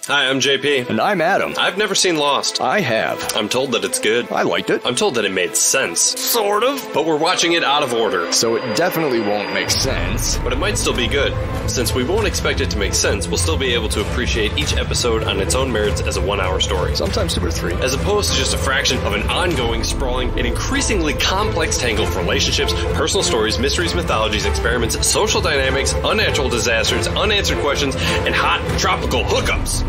Hi, I'm JP. And I'm Adam. I've never seen Lost. I have. I'm told that it's good. I liked it. I'm told that it made sense. Sort of. But we're watching it out of order. So it definitely won't make sense. But it might still be good. Since we won't expect it to make sense, we'll still be able to appreciate each episode on its own merits as a 1-hour story. Sometimes 2 or 3. As opposed to just a fraction of an ongoing, sprawling, and increasingly complex tangle of relationships, personal stories, mysteries, mythologies, experiments, social dynamics, unnatural disasters, unanswered questions, and hot tropical hookups.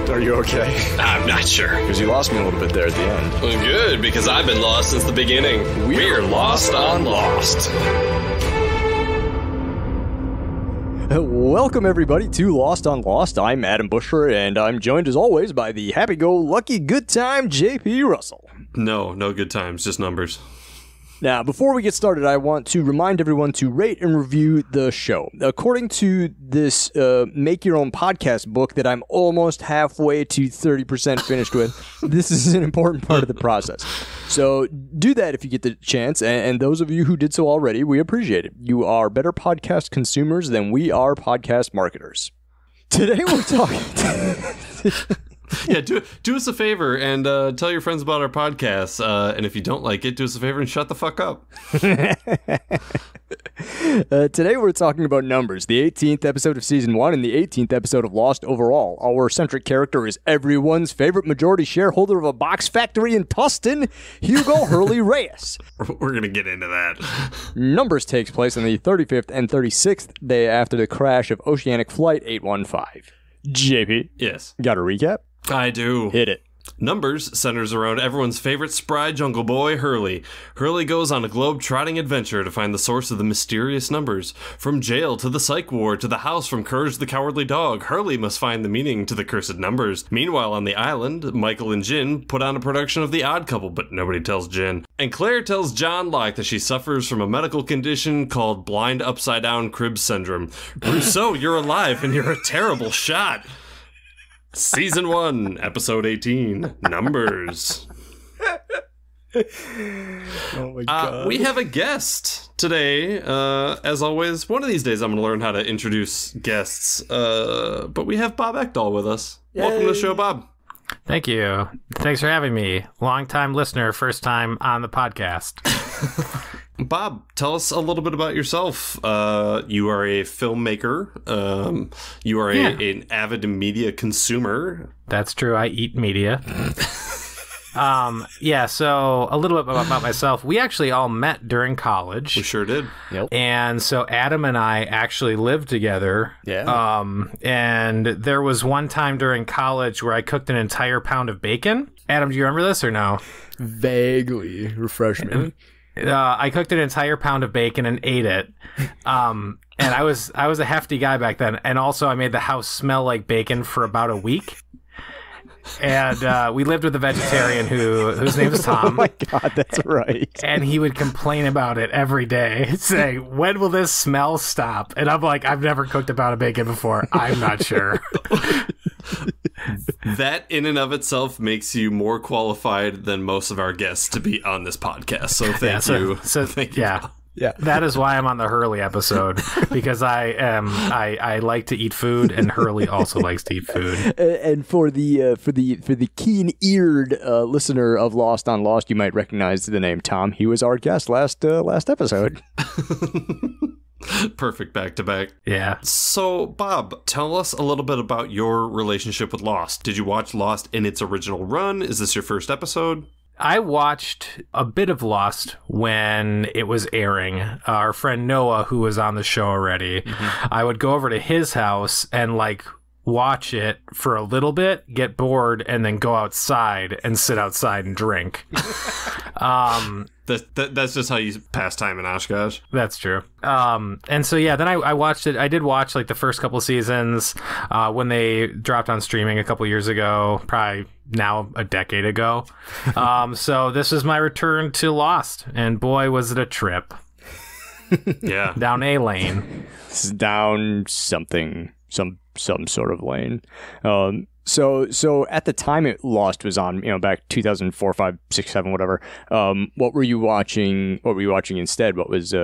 Are you okay? I'm not sure. Because you lost me a little bit there at the end. Well, good, because I've been lost since the beginning. We're lost on Lost. Welcome, everybody, to Lost on Lost. I'm Adam Busher, and I'm joined, as always, by the happy-go-lucky good-time JP Russell. No good times, just numbers. Now, before we get started, I want to remind everyone to rate and review the show. According to this Make Your Own Podcast book that I'm almost halfway to 30% finished with, this is an important part of the process. So do that if you get the chance, and those of you who did so already, we appreciate it. You are better podcast consumers than we are podcast marketers. Today we're talking... Yeah, do us a favor and tell your friends about our podcast. And if you don't like it, do us a favor and shut the fuck up. Today we're talking about Numbers, the 18th episode of Season 1 and the 18th episode of Lost overall. Our centric character is everyone's favorite majority shareholder of a box factory in Tustin, Hugo Hurley Reyes. We're going to get into that. Numbers takes place on the 35th and 36th day after the crash of Oceanic Flight 815. JP? Yes. Got a recap? I do. Hit it. Numbers centers around everyone's favorite spry jungle boy, Hurley. Hurley goes on a globe-trotting adventure to find the source of the mysterious numbers. From jail to the psych ward to the house from Courage the Cowardly Dog, Hurley must find the meaning to the cursed numbers. Meanwhile, on the island, Michael and Jin put on a production of The Odd Couple, but nobody tells Jin. And Claire tells John Locke that she suffers from a medical condition called blind upside-down crib syndrome. Rousseau, you're alive and you're a terrible shot. Season 1, Episode 18, Numbers. Oh my God. We have a guest today. As always, one of these days I'm going to learn how to introduce guests. But we have Bob Ekdahl with us. Yay. Welcome to the show, Bob. Thank you. Thanks for having me. Long-time listener, first time on the podcast. Bob, tell us a little bit about yourself. You are a filmmaker. You are an avid media consumer. That's true. I eat media. So a little bit about myself. We actually all met during college. We sure did. Yep. And so Adam and I actually lived together. Yeah. And there was one time during college where I cooked an entire pound of bacon. Adam, do you remember this or no? Vaguely. Refresh me. I cooked an entire pound of bacon and ate it. And I was a hefty guy back then. And also I made the house smell like bacon for about a week. And we lived with a vegetarian whose name is Tom. Oh my God, that's right. And he would complain about it every day, saying, when will this smell stop? And I'm like, I've never cooked a pound of bacon before. I'm not sure. That in and of itself makes you more qualified than most of our guests to be on this podcast. So thank you. Thank you. Yeah. That is why I'm on the Hurley episode, because I like to eat food, and Hurley also likes to eat food. And for the keen-eared listener of Lost on Lost, you might recognize the name Tom. He was our guest last episode. Perfect back to back. Yeah. So, Bob, tell us a little bit about your relationship with Lost. Did you watch Lost in its original run? Is this your first episode? I watched a bit of Lost when it was airing. Our friend Noah, who was on the show already, I would go over to his house and watch it for a little bit, get bored, and then go outside and sit outside and drink. That's just how you pass time in Oshkosh. That's true. And so, then I watched it. I did watch the first couple seasons when they dropped on streaming a couple years ago, probably now a decade ago. So this is my return to Lost, and boy, was it a trip. Yeah. Down a lane. Down something, some sort of lane. So at the time it Lost was on, back 2004, 5, 6, 7, whatever. What were you watching? What were you watching instead? Was it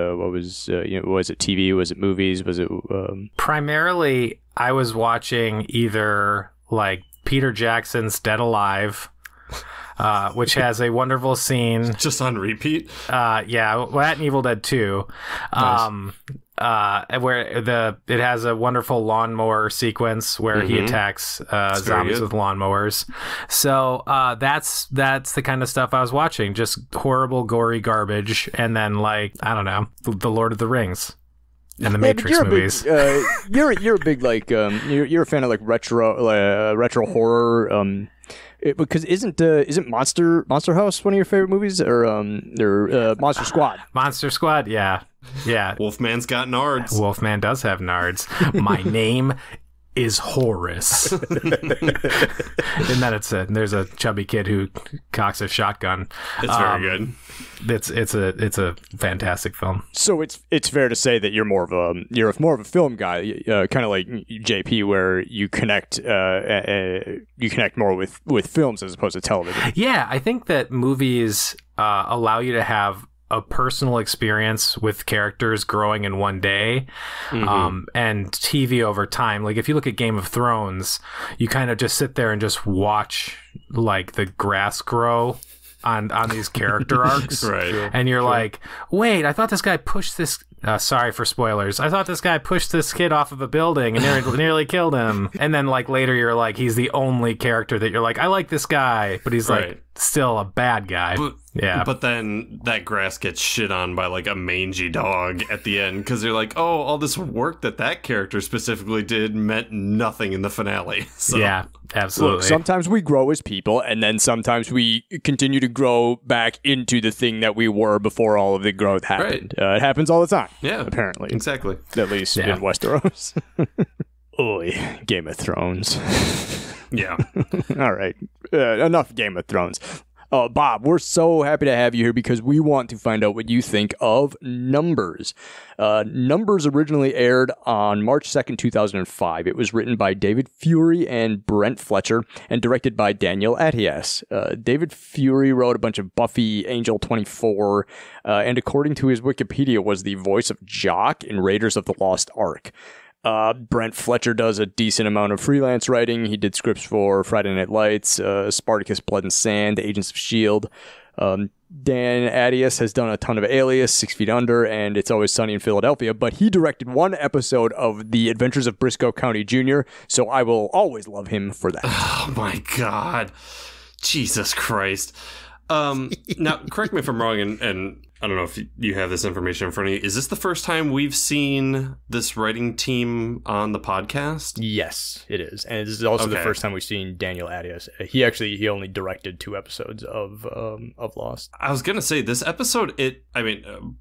TV? Was it movies? Was it primarily? I was watching either like Peter Jackson's Dead Alive, which has a wonderful scene. Just on repeat? Yeah, well, that and Evil Dead 2. Nice. Where it has a wonderful lawnmower sequence where he attacks zombies with lawnmowers. So that's the kind of stuff I was watching. Just horrible, gory garbage. And then, like, I don't know, The Lord of the Rings. And the Matrix movies. You're a big like you're a fan of like retro horror. Because isn't Monster House one of your favorite movies, or Monster Squad? Monster Squad, yeah. Wolfman's got nards. Wolfman does have nards. My name is Horace. And then there's a chubby kid who cocks a shotgun. It's very good. It's a fantastic film. So it's fair to say that you're more of a film guy, kind of like JP, where you connect more with films as opposed to television. Yeah, I think that movies allow you to have a personal experience with characters growing in one day, and TV over time. Like if you look at Game of Thrones, you kind of just sit there and just watch like the grass grow on these character arcs, right? And you're like, wait, I thought this guy pushed this. Sorry for spoilers. I thought this guy pushed this kid off of a building and nearly killed him. And then like later you're like, he's the only character that you're like, I like this guy, but he's like still a bad guy. But then that grass gets shit on by like a mangy dog at the end because they're like, oh, all this work that character specifically did meant nothing in the finale. So. Yeah, absolutely. Look, sometimes we grow as people, and then sometimes we continue to grow back into the thing that we were before all of the growth happened. It happens all the time. Yeah, apparently. Exactly. At least in Westeros. Oy, Game of Thrones. Yeah. All right. Enough Game of Thrones. Bob, we're so happy to have you here because we want to find out what you think of Numbers. Numbers originally aired on March 2nd, 2005. It was written by David Fury and Brent Fletcher and directed by Daniel Attias. David Fury wrote a bunch of Buffy, Angel 24, and according to his Wikipedia was the voice of Jock in Raiders of the Lost Ark. Brent Fletcher does a decent amount of freelance writing. He did scripts for Friday Night Lights, Spartacus, Blood and Sand, Agents of S.H.I.E.L.D. Dan Attias has done a ton of Alias, 6 Feet Under, and It's Always Sunny in Philadelphia, but he directed one episode of The Adventures of Briscoe County Jr., so I will always love him for that. Oh my God. Jesus Christ. Now, correct me if I'm wrong, and I don't know if you have this information in front of you. Is this the first time we've seen this writing team on the podcast? Yes, it is. And it is also the first time we've seen Daniel Attias. He only directed 2 episodes of Lost. I was going to say, this episode,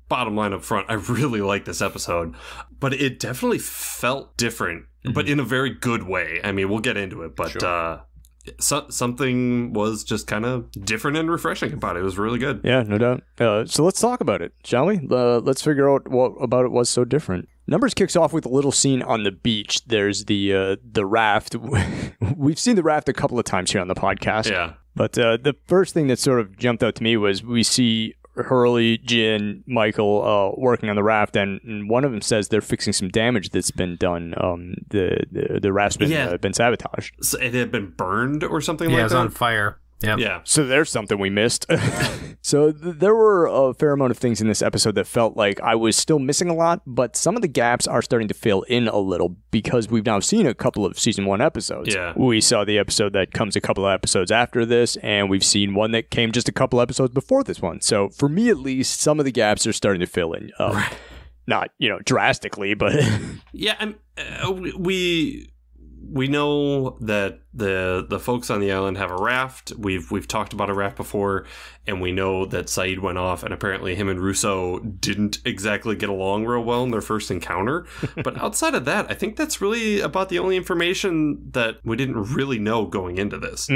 bottom line up front, I really like this episode, but it definitely felt different, but in a very good way. I mean, we'll get into it, but... Sure. Something was just kind of different and refreshing about it. It was really good. Yeah, no doubt. So let's talk about it, shall we? Let's figure out what about it was so different. Numbers kicks off with a little scene on the beach. There's the raft. We've seen the raft a couple of times here on the podcast. Yeah. But the first thing that sort of jumped out to me was we see Hurley, Jin, Michael working on the raft, and one of them says they're fixing some damage that's been done. The raft's been sabotaged. So it had been burned or something like that? Yeah, it was on fire. Yep. Yeah. So there's something we missed. So there were a fair amount of things in this episode that felt like I was still missing a lot, but some of the gaps are starting to fill in a little because we've now seen a couple of season 1 episodes. Yeah. We saw the episode that comes a couple of episodes after this, and we've seen one that came just a couple episodes before this one. So for me, at least, some of the gaps are starting to fill in. Right. Not, drastically, but... Yeah, we know that the folks on the island have a raft. We've talked about a raft before, and we know that Saeed went off, and apparently him and Russo didn't exactly get along real well in their first encounter. But outside of that, I think that's really about the only information that we didn't really know going into this.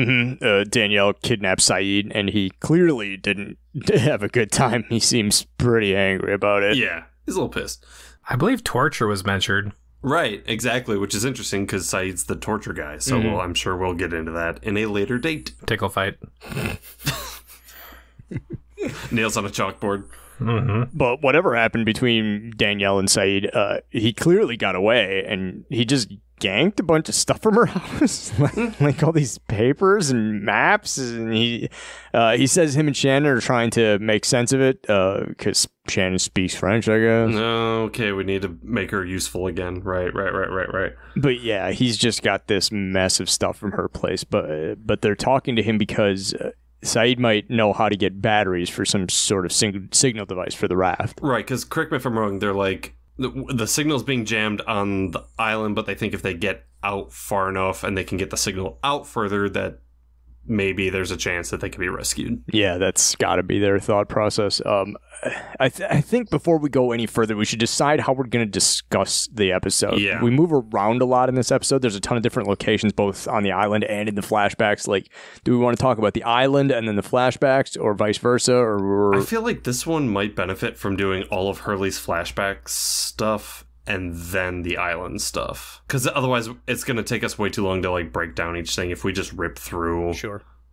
Danielle kidnapped Saeed, and he clearly didn't have a good time. He seems pretty angry about it. Yeah, he's a little pissed. I believe torture was mentioned. Right, exactly, which is interesting because Saeed's the torture guy, so I'm sure we'll get into that in a later date. Tickle fight. Nails on a chalkboard. But whatever happened between Danielle and Saeed, he clearly got away, and he just ganked a bunch of stuff from her house, like all these papers and maps. And he says him and Shannon are trying to make sense of it because Shannon speaks French, I guess. Okay, we need to make her useful again. Right. But yeah, he's just got this mess of stuff from her place. But they're talking to him because Saeed might know how to get batteries for some sort of signal device for the raft. Right, because correct me if I'm wrong, they're like, the signal's being jammed on the island, but they think if they get out far enough and they can get the signal out further, that maybe there's a chance that they can be rescued. Yeah, that's got to be their thought process. I think before we go any further, we should decide how we're going to discuss the episode. Yeah. We move around a lot in this episode. There's a ton of different locations, both on the island and in the flashbacks. Like, do we want to talk about the island and then the flashbacks, or vice versa? Or I feel like this one might benefit from doing all of Hurley's flashback stuff and then the island stuff, because otherwise it's going to take us way too long to like break down each thing if we just rip through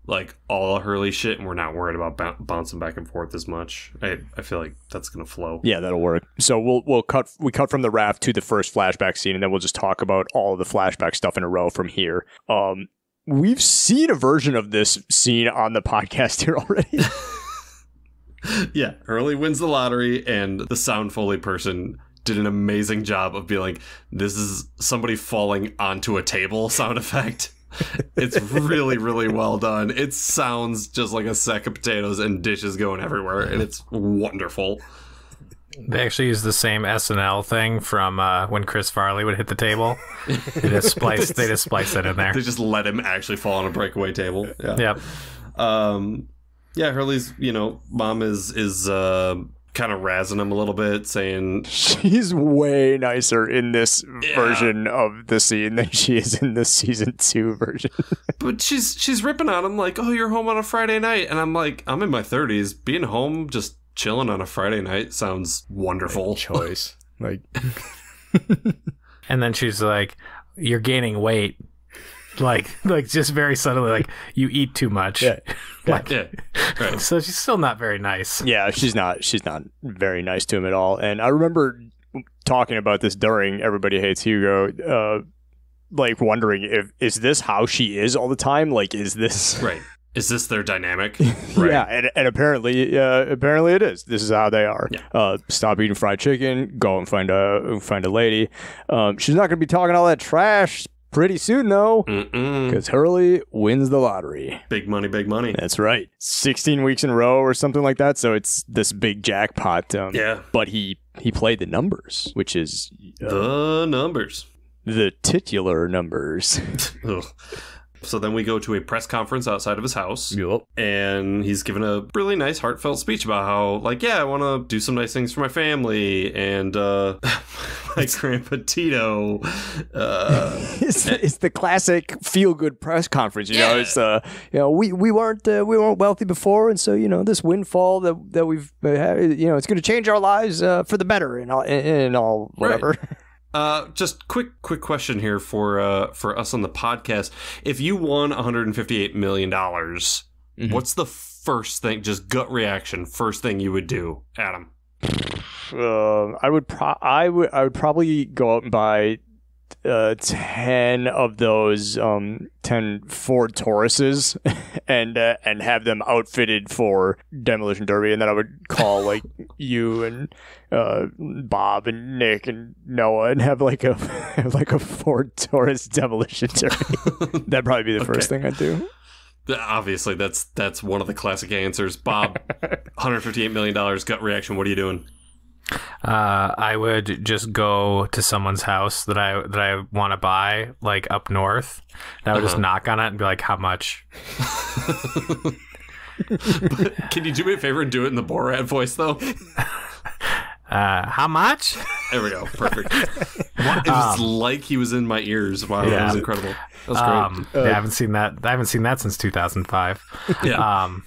like all of Hurley shit and we're not worried about bouncing back and forth as much. I feel like that's going to flow. Yeah, that'll work. So we cut from the raft to the first flashback scene, and then we'll just talk about all of the flashback stuff in a row from here. We've seen a version of this scene on the podcast here already. Yeah, Hurley wins the lottery, and the sound Foley person did an amazing job of being like, this is somebody falling onto a table sound effect. It's really, really well done. It sounds just like a sack of potatoes and dishes going everywhere, and it's wonderful. They actually use the same SNL thing from when Chris Farley would hit the table. They just splice it in there. They just let him actually fall on a breakaway table. Yeah. Yep. Yeah, Hurley's, mom is kind of razzing him a little bit, saying she's way nicer in this version of the scene than she is in the season 2 version. But she's ripping on him like, oh, you're home on a Friday night. And I'm like, I'm in my 30s. Being home, just chilling on a Friday night sounds wonderful. Great choice. Like, and then she's like, you're gaining weight. Like just very subtly, like, you eat too much. Yeah. Like, yeah. Right. So she's still not very nice. Yeah, she's not very nice to him at all. And I remember talking about this during Everybody Hates Hugo, like wondering is this how she is all the time? Like, is this right? Is this their dynamic? Right. Yeah, and apparently it is. This is how they are. Yeah. Stop eating fried chicken. Go and find a lady. She's not going to be talking all that trash pretty soon, though, because Hurley wins the lottery. Big money, big money. That's right. 16 weeks in a row or something like that. So it's this big jackpot. Yeah. But he played the numbers, which is the numbers, the titular numbers. So then we go to a press conference outside of his house. Yep. And he's given a really nice, heartfelt speech about how, like, yeah, I want to do some nice things for my family. And my grandpa Tito. It's the classic feel-good press conference. You know, it's we weren't wealthy before, and so this windfall that we've had, it's going to change our lives for the better and all whatever. Right. Just quick question here for us on the podcast. If you won $158 million, what's the first thing, just gut reaction, first thing you would do, Adam? I would probably go out and buy 10 of those 10 Ford Tauruses and have them outfitted for Demolition Derby, and then I would call like you and Bob and Nick and Noah and have like a Ford Taurus Demolition Derby. That'd probably be the first thing I'd do. Obviously, that's one of the classic answers. Bob, $158 million, gut reaction. What are you doing? I would just go to someone's house that I want to buy, like up north. And I would just knock on it and be like, "How much?" Can you do me a favor and do it in the Borat voice, though? How much? There we go. Perfect. It was like he was in my ears. Wow, that was incredible. That was great. I haven't seen that. I haven't seen that since 2005. Yeah.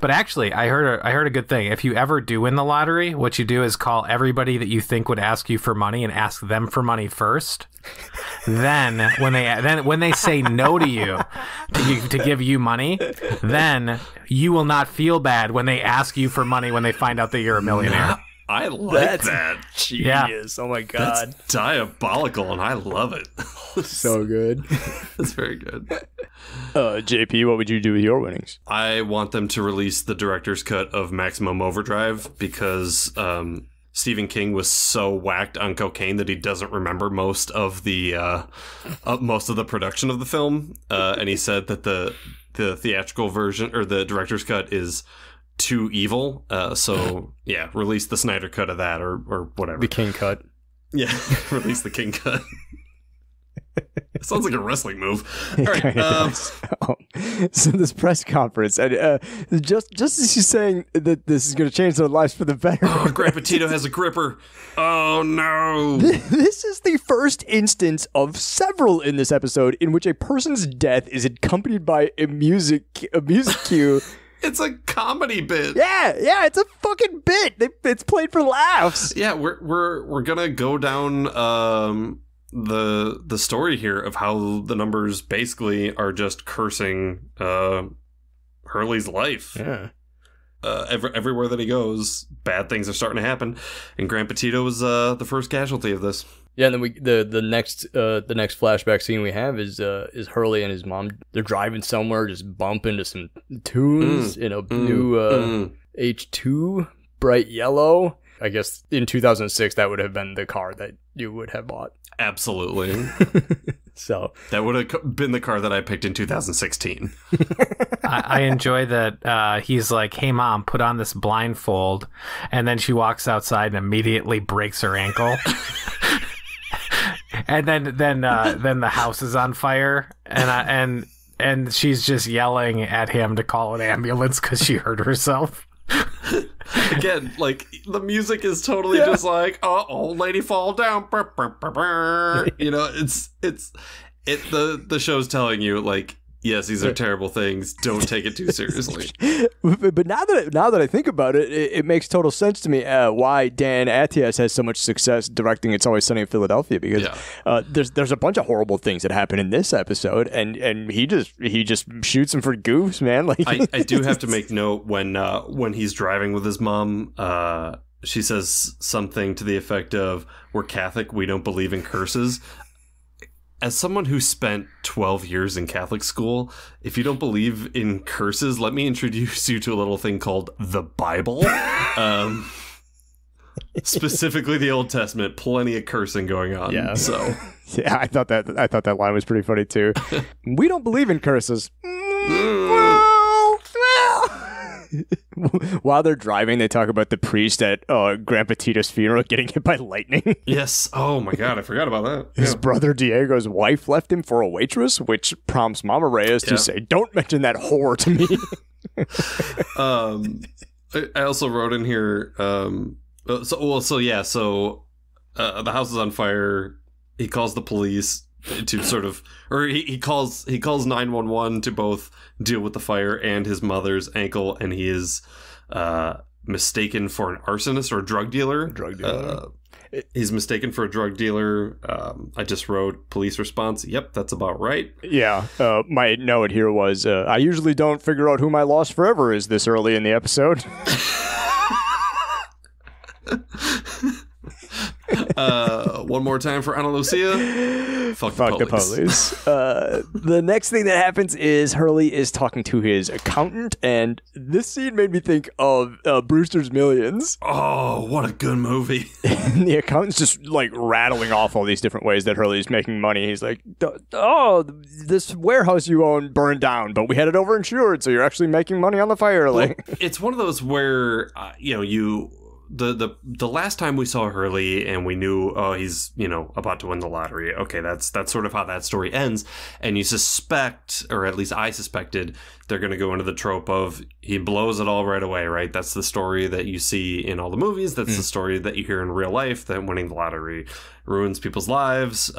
But actually, I heard a good thing. If you ever do win the lottery, what you do is call everybody that you think would ask you for money and ask them for money first. Then when they say no to you to give you money, then you will not feel bad when they ask you for money when they find out that you're a millionaire. I like that. Genius. Oh my god. That's diabolical, and I love it. So good. That's very good. JP, what would you do with your winnings? I want them to release the director's cut of Maximum Overdrive because Stephen King was so whacked on cocaine that he doesn't remember most of the production of the film, and he said that the theatrical version or the director's cut is too evil. So yeah, release the Snyder cut of that or whatever. The King cut. Yeah, release the King cut. Sounds like a wrestling move. All right. So this press conference, and just as he's saying that this is going to change their lives for the better. Oh, Grandpa Tito has a gripper. Oh no! This is the first instance of several in this episode in which a person's death is accompanied by a music cue. It's a comedy bit. Yeah, it's a fucking bit. It's played for laughs. Yeah, we're gonna go down the story here of how the numbers basically are just cursing Hurley's life. Yeah. Everywhere that he goes, bad things are starting to happen, and Grandpa Tito was the first casualty of this. Yeah, and then the next flashback scene we have is Hurley and his mom. They're driving somewhere, just bump into some tunes in a new H2 bright yellow. I guess in 2006 that would have been the car that you would have bought. Absolutely. So that would have been the car that I picked in 2016. I enjoy that he's like, "Hey mom, put on this blindfold," and then she walks outside and immediately breaks her ankle. And then the house is on fire, and she's just yelling at him to call an ambulance because she hurt herself. Again, like the music is totally just like, "Oh, old lady fall down." You know, the show's telling you like, yes, these are terrible things. Don't take it too seriously. But now that I think about it, it makes total sense to me why Dan Attias has so much success directing It's Always Sunny in Philadelphia, because there's a bunch of horrible things that happen in this episode, and he just shoots them for goofs, man. Like I do have to make note when he's driving with his mom. She says something to the effect of, "We're Catholic, we don't believe in curses." As someone who spent 12 years in Catholic school, if you don't believe in curses, let me introduce you to a little thing called the Bible. Specifically the Old Testament, plenty of cursing going on. Yeah. So yeah, I thought that line was pretty funny too. We don't believe in curses. While they're driving, they talk about the priest at Grandpa Tito's funeral getting hit by lightning. Yes. Oh my God, I forgot about that. His brother Diego's wife left him for a waitress, which prompts Mama Reyes to say, "Don't mention that whore to me." I also wrote in here. So the house is on fire. He calls the police to sort of, or he calls 911 to both deal with the fire and his mother's ankle, and he is mistaken for an arsonist or a drug dealer. He's mistaken for a drug dealer. I just wrote police response. Yep, that's about right. Yeah. My note here was, I usually don't figure out who my lost forever is this early in the episode. One more time for Ana Lucia. Fuck the police. The next thing that happens is Hurley is talking to his accountant, and this scene made me think of Brewster's Millions. Oh, what a good movie. And the accountant's just like rattling off all these different ways that Hurley's making money. He's like, "Oh, this warehouse you own burned down, but we had it over insured, so you're actually making money on the fire." Like, it's one of those where the last time we saw Hurley and we knew, oh, he's, about to win the lottery. Okay, that's sort of how that story ends. And you suspect, or at least I suspected, they're going to go into the trope of he blows it all right away, right? That's the story that you see in all the movies. That's the story that you hear in real life, that winning the lottery ruins people's lives.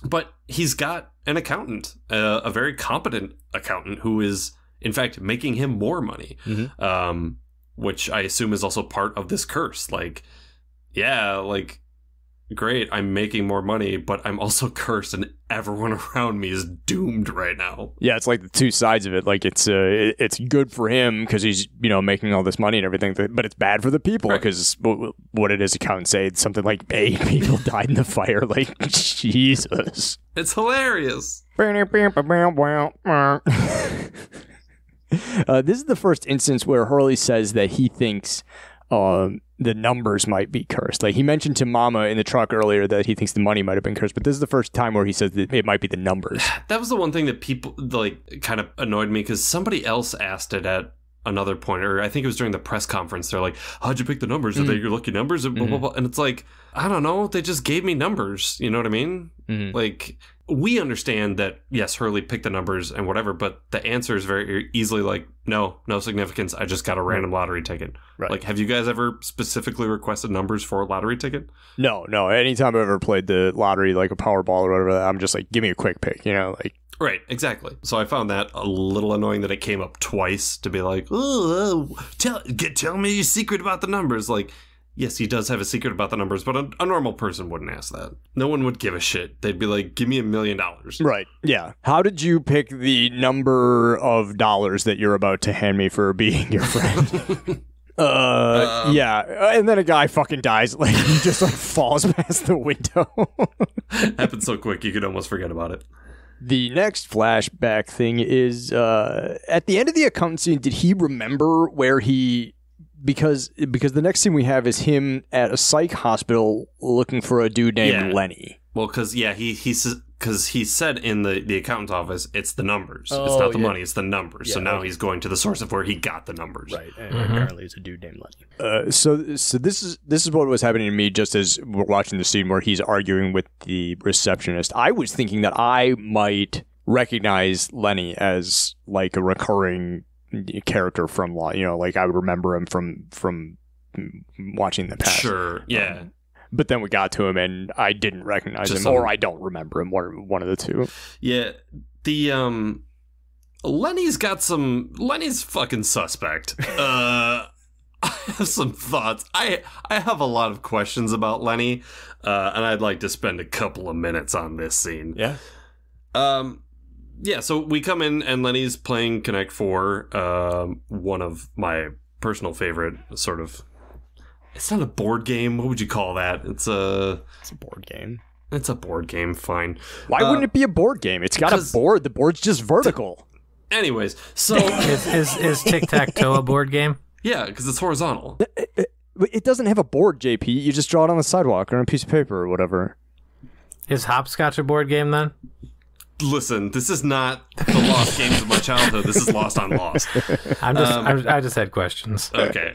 But he's got an accountant, a very competent accountant who is, in fact, making him more money, which I assume is also part of this curse. Like, yeah, like, great, I'm making more money, but I'm also cursed and everyone around me is doomed right now. Yeah, it's like the two sides of it. Like, it's good for him because he's, making all this money and everything, but it's bad for the people because what did his accountant say? Something like 8 people died in the fire. Like, Jesus. It's hilarious. This is the first instance where Hurley says that he thinks the numbers might be cursed. Like, he mentioned to Mama in the truck earlier that he thinks the money might have been cursed, but this is the first time where he says that it might be the numbers. That was the one thing that people, like, kind of annoyed me because somebody else asked it at another point, or I think it was during the press conference. They're like, how'd you pick the numbers? Are they your lucky numbers? Blah, blah, blah. And it's like, I don't know. They just gave me numbers. You know what I mean? Like, we understand that, yes, Hurley picked the numbers and whatever, but the answer is very easily like, no significance. I just got a random lottery ticket. Right. Like, have you guys ever specifically requested numbers for a lottery ticket? No. Anytime I've ever played the lottery, like a Powerball or whatever, I'm just like, give me a quick pick, like. Right, exactly. So I found that a little annoying that it came up twice to be like, oh, tell me your secret about the numbers. Like, yes, he does have a secret about the numbers, but a normal person wouldn't ask that. No one would give a shit. They'd be like, give me $1 million. Right, yeah. How did you pick the number of dollars that you're about to hand me for being your friend? Yeah. And then a guy fucking dies. Like, he just, like, falls past the window. Happened so quick, you could almost forget about it. The next flashback thing is, at the end of the accountant scene, did he remember where he... Because the next scene we have is him at a psych hospital looking for a dude named Lenny. Well, because he said in the accountant's office, it's the numbers. It's not the money, it's the numbers. So now he's going to the source of where he got the numbers. Right, and apparently it's a dude named Lenny. So this is what was happening to me just as we're watching the scene where he's arguing with the receptionist. I was thinking that I might recognize Lenny as like a recurring character from Law, like I would remember him from watching the past. Sure, yeah. But then we got to him and I didn't recognize him, or I don't remember him, one of the two. Yeah, the Lenny's fucking suspect. I have some thoughts. I have a lot of questions about Lenny, and I'd like to spend a couple of minutes on this scene. Yeah. Yeah, so we come in and Lenny's playing Connect 4, one of my personal favorite sort of... It's not a board game. What would you call that? It's a board game. It's a board game, fine. Why wouldn't it be a board game? It's got a board. The board's just vertical. Anyways, so... is Tic-Tac-Toe a board game? Yeah, because it's horizontal. It doesn't have a board, JP. You just draw it on the sidewalk or on a piece of paper or whatever. Is Hopscotch a board game then? Listen, this is not the lost games of my childhood. This is Lost on Lost. I just had questions. Okay.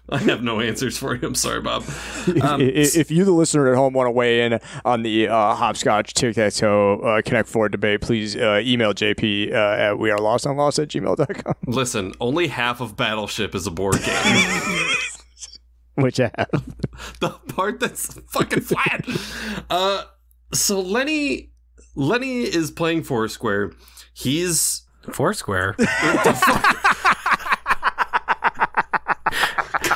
I have no answers for you. I'm sorry, Bob. If you, the listener at home, want to weigh in on the Hopscotch Tic-Tac-Toe Connect 4 debate, please email JP at wearelostonlost@gmail.com. Listen, only half of Battleship is a board game. Which half? The part that's fucking flat. So Lenny is playing Foursquare. He's... Foursquare?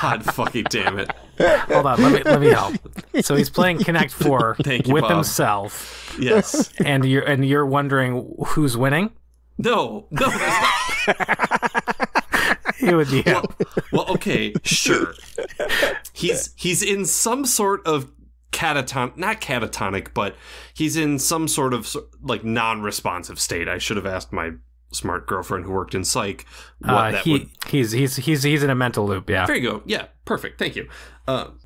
God fucking damn it. Hold on, let me help. So he's playing Connect 4 with Bob. Himself. Yes. And you're wondering who's winning? No, that's not... It would be him. Well, okay, sure. He's in some sort of not catatonic, but he's in some sort of like non-responsive state. I should have asked my smart girlfriend who worked in psych what that would... He's in a mental loop. Yeah. There you go. Yeah, perfect. Thank you.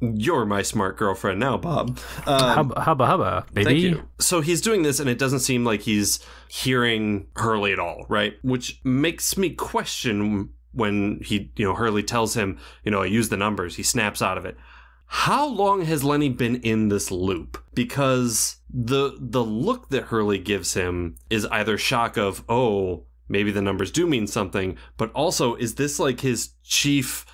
You're my smart girlfriend now, Bob. Hubba, baby. Thank you. So he's doing this, and it doesn't seem like he's hearing Hurley at all, right? Which makes me question when he, Hurley tells him, I use the numbers, he snaps out of it. How long has Lenny been in this loop? Because the look that Hurley gives him is either shock of, oh, maybe the numbers do mean something, but also, is this like his chief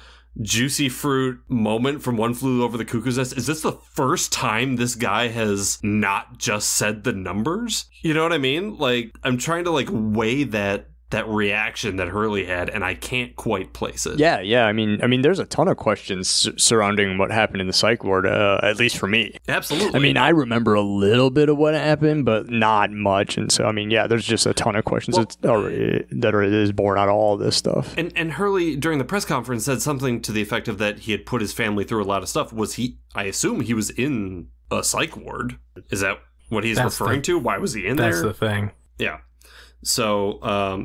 juicy fruit moment from One Flew Over the Cuckoo's Nest? Is this the first time this guy has not just said the numbers? You know what I mean? Like, I'm trying to like weigh that reaction that Hurley had, and I can't quite place it. Yeah. I mean, there's a ton of questions surrounding what happened in the psych ward, at least for me. Absolutely. I mean, I remember a little bit of what happened, but not much. And so, I mean, yeah, there's just a ton of questions that is born out of all this stuff. And Hurley, during the press conference, said something to the effect of that he had put his family through a lot of stuff. Was he, I assume he was in a psych ward. Is that what he's referring to? Why was he in there? That's the thing. Yeah. So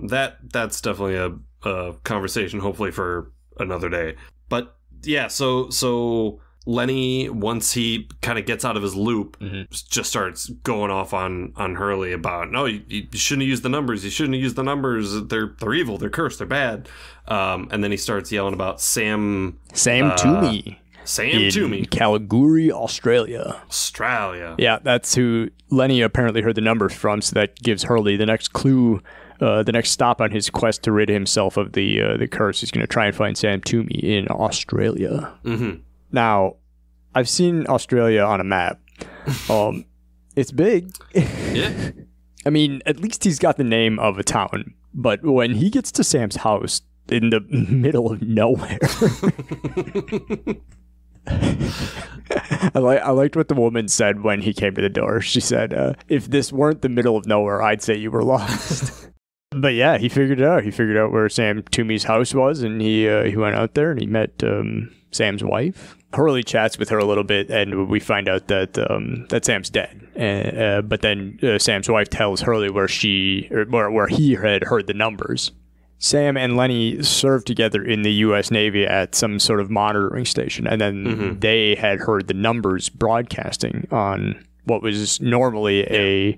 that's definitely a conversation, hopefully for another day. But yeah, so Lenny, once he kind of gets out of his loop, just starts going off on Hurley about, no, you shouldn't have used the numbers. You shouldn't have used the numbers. They're evil. They're cursed. They're bad. And then he starts yelling about Sam Toomey. Sam Toomey. Kalgoorlie, Australia. Yeah, that's who Lenny apparently heard the numbers from, so that gives Hurley the next clue, the next stop on his quest to rid himself of the curse. He's going to try and find Sam Toomey in Australia. Mm-hmm. Now, I've seen Australia on a map. It's big. Yeah. I mean, at least he's got the name of a town, but when he gets to Sam's house in the middle of nowhere... I liked what the woman said when he came to the door. She said, if this weren't the middle of nowhere, I'd say you were lost. But yeah, he figured it out. He figured out where Sam Toomey's house was, and he went out there and he met Sam's wife. Hurley chats with her a little bit, and we find out that Sam's dead. But then Sam's wife tells Hurley where he had heard the numbers. Sam and Lenny served together in the U.S. Navy at some sort of monitoring station, and then they had heard the numbers broadcasting on what was normally an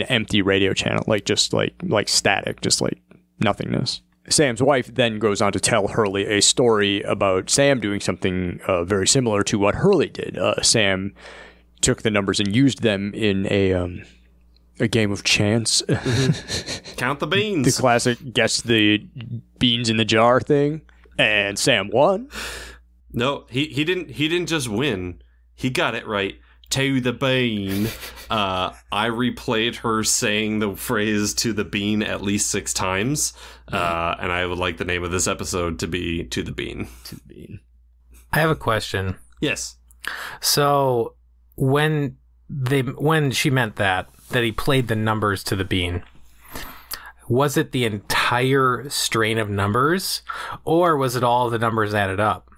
empty radio channel, like static, just like nothingness. Sam's wife then goes on to tell Hurley a story about Sam doing something very similar to what Hurley did. Sam took the numbers and used them in a game of chance. Count the beans. The classic guess the beans in the jar thing. And Sam won. No, he didn't just win. He got it right. To the bean. I replayed her saying the phrase to the bean at least 6 times. And I would like the name of this episode to be To the Bean. To the bean. I have a question. Yes. So when she meant that he played the numbers to the bean, was it the entire strain of numbers, or was it all the numbers added up?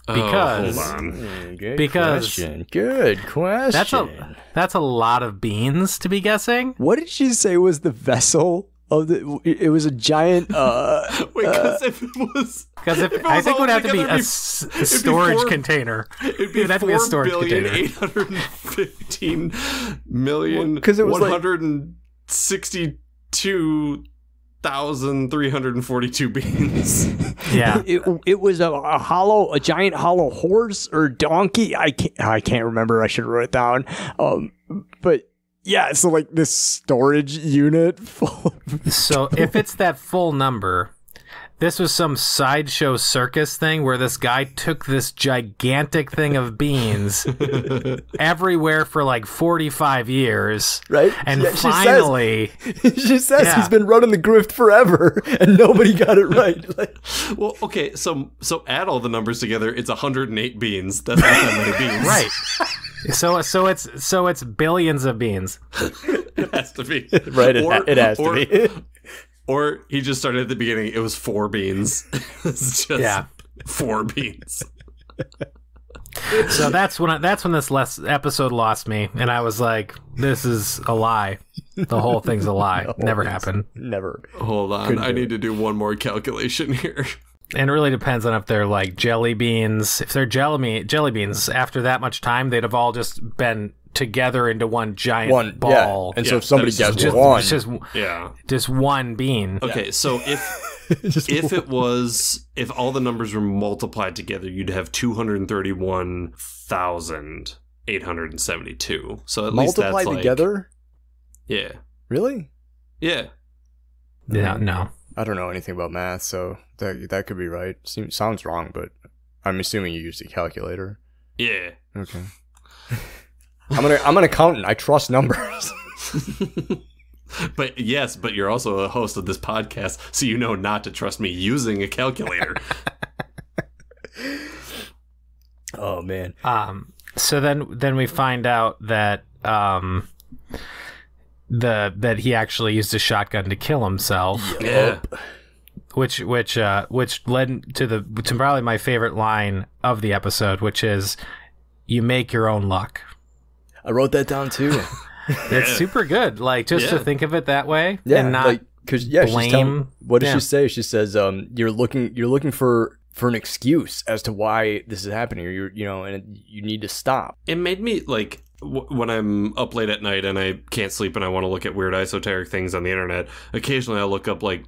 Because hold on. Good question. That's a lot of beans to be guessing. What did she say was the vessel of the? It was a giant. Wait, because if it was, I think it would have to be a storage container. It'd be 4,815,000,000 because it was 162,342 beans. Yeah, it was a giant hollow horse or donkey. I can't remember. I should write it down. But yeah, so like this storage unit full. So if it's that full number, this was some sideshow circus thing where this guy took this gigantic thing of beans everywhere for like 45 years. Right? And finally... She says he's been running the grift forever and nobody got it right. Well, okay, so add all the numbers together, it's 108 beans. That's not that many beans. Right. So it's billions of beans. It has to be. Right, it has to be. Or he just started at the beginning. It was 4 beans. It's just 4 beans. So that's when this episode lost me, and I was like, "This is a lie. The whole thing's a lie. Never happened. Never." Hold on, I need to do one more calculation here. And it really depends on if they're like jelly beans. If they're jelly beans, after that much time, they'd have all just been together into one giant ball. Yeah. And so if somebody guessed one, just one bean. Okay, so If all the numbers were multiplied together, you'd have 231,872. So at least that's multiplied together. Yeah. Really? Yeah. Yeah, no. I don't know anything about math, so that could be right. Sounds wrong, but I'm assuming you used a calculator. Yeah. Okay. I'm an accountant. I trust numbers. But you're also a host of this podcast, so you know not to trust me using a calculator. Oh man. So then we find out that that he actually used a shotgun to kill himself. Yeah. Which led to probably my favorite line of the episode, which is, "You make your own luck." I wrote that down too. It's super good. Like, just to think of it that way, yeah, and not blame. What does she say? She says, "You're looking for an excuse as to why this is happening, or and you need to stop." It made me like when I'm up late at night and I can't sleep and I want to look at weird esoteric things on the internet. Occasionally, I'll look up like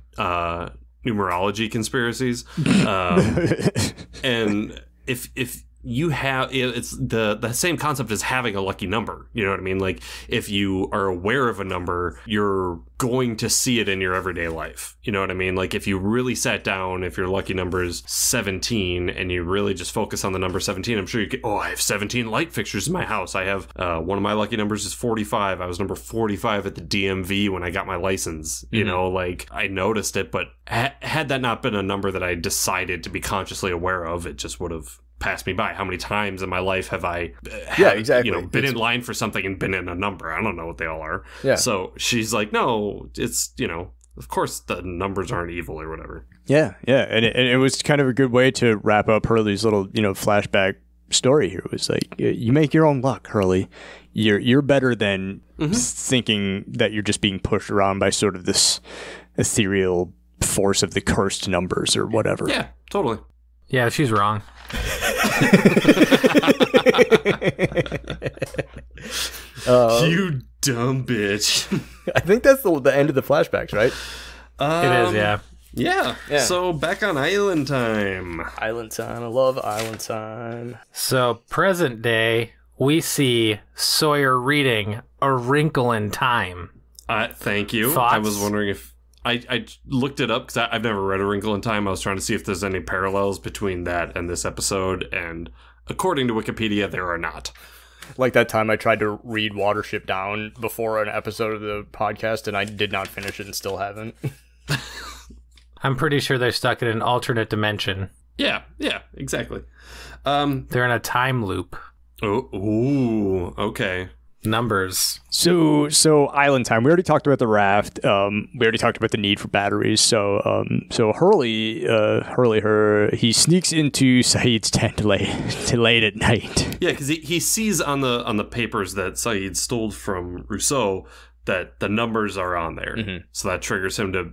numerology conspiracies, and if you have, it's the same concept as having a lucky number. You know what I mean? Like, if you are aware of a number, you're going to see it in your everyday life. You know what I mean? Like, if you really sat down, if your lucky number is 17 and you really just focus on the number 17, I'm sure you get, I have 17 light fixtures in my house. I have one of my lucky numbers is 45. I was number 45 at the DMV when I got my license. You know, like, I noticed it, but had that not been a number that I decided to be consciously aware of, it just would have passed me by. How many times in my life have I been in line for something and been in a number? I don't know what they all are. Yeah. So she's like, no, it's, of course the numbers aren't evil or whatever. Yeah. And it was kind of a good way to wrap up Hurley's little, flashback story here. It was like, you make your own luck, Hurley. You're better than thinking that you're just being pushed around by sort of this ethereal force of the cursed numbers or whatever. Yeah, totally. Yeah, she's wrong. You dumb bitch. I think that's the end of the flashbacks, right? It is, yeah. Yeah. So back on Island Time. Island Time. I love Island Time. So present day, we see Sawyer reading A Wrinkle in Time. Thank you. Thoughts? I was wondering if I looked it up because I've never read A Wrinkle in Time. I was trying to see if there's any parallels between that and this episode, and according to Wikipedia, there are not. Like that time I tried to read Watership Down before an episode of the podcast, and I did not finish it and still haven't. I'm pretty sure they're stuck in an alternate dimension. Yeah, exactly. They're in a time loop. Ooh, okay. Numbers. So Island Time. We already talked about the raft. We already talked about the need for batteries. So Hurley, he sneaks into Saeed's tent late at night. Yeah, because he sees on the papers that Saeed stole from Rousseau that the numbers are on there. Mm-hmm. So that triggers him to,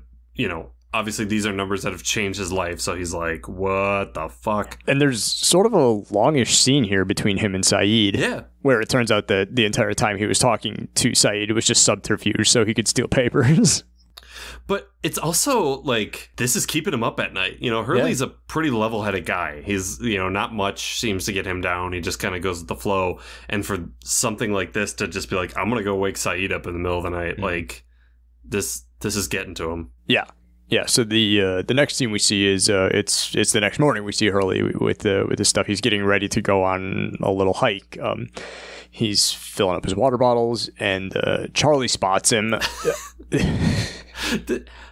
obviously these are numbers that have changed his life. So he's like, what the fuck? And there's sort of a longish scene here between him and Saeed. Yeah. Where it turns out that the entire time he was talking to Saeed, it was just subterfuge so he could steal papers. But it's also like, this is keeping him up at night. Hurley's a pretty level-headed guy. He's, not much seems to get him down. He just kind of goes with the flow. And for something like this to just be like, I'm going to go wake Saeed up in the middle of the night, like, this is getting to him. Yeah. Yeah, so the next scene we see is it's the next morning. We see Hurley with the stuff. He's getting ready to go on a little hike. He's filling up his water bottles, and Charlie spots him.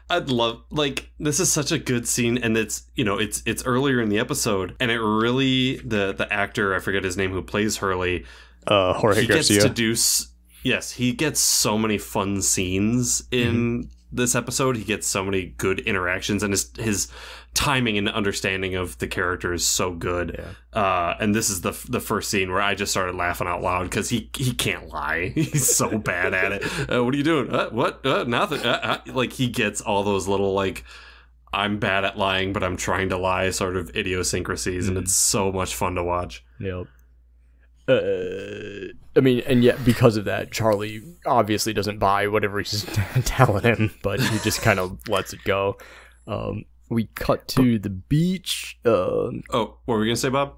I'd love, this is such a good scene, and it's earlier in the episode, and it really, the actor, I forget his name, who plays Hurley, Jorge Garcia. He gets so many fun scenes in this episode. He gets so many good interactions, and his timing and understanding of the character is so good. Yeah. And this is the first scene where I just started laughing out loud because he can't lie. He's so bad at it. What are you doing? What? Nothing. He gets all those little I'm bad at lying, but I'm trying to lie sort of idiosyncrasies, and it's so much fun to watch. Yep. And yet because of that, Charlie obviously doesn't buy whatever he's telling him, but he just kind of lets it go. we cut to the beach. Oh, what were we gonna say, Bob?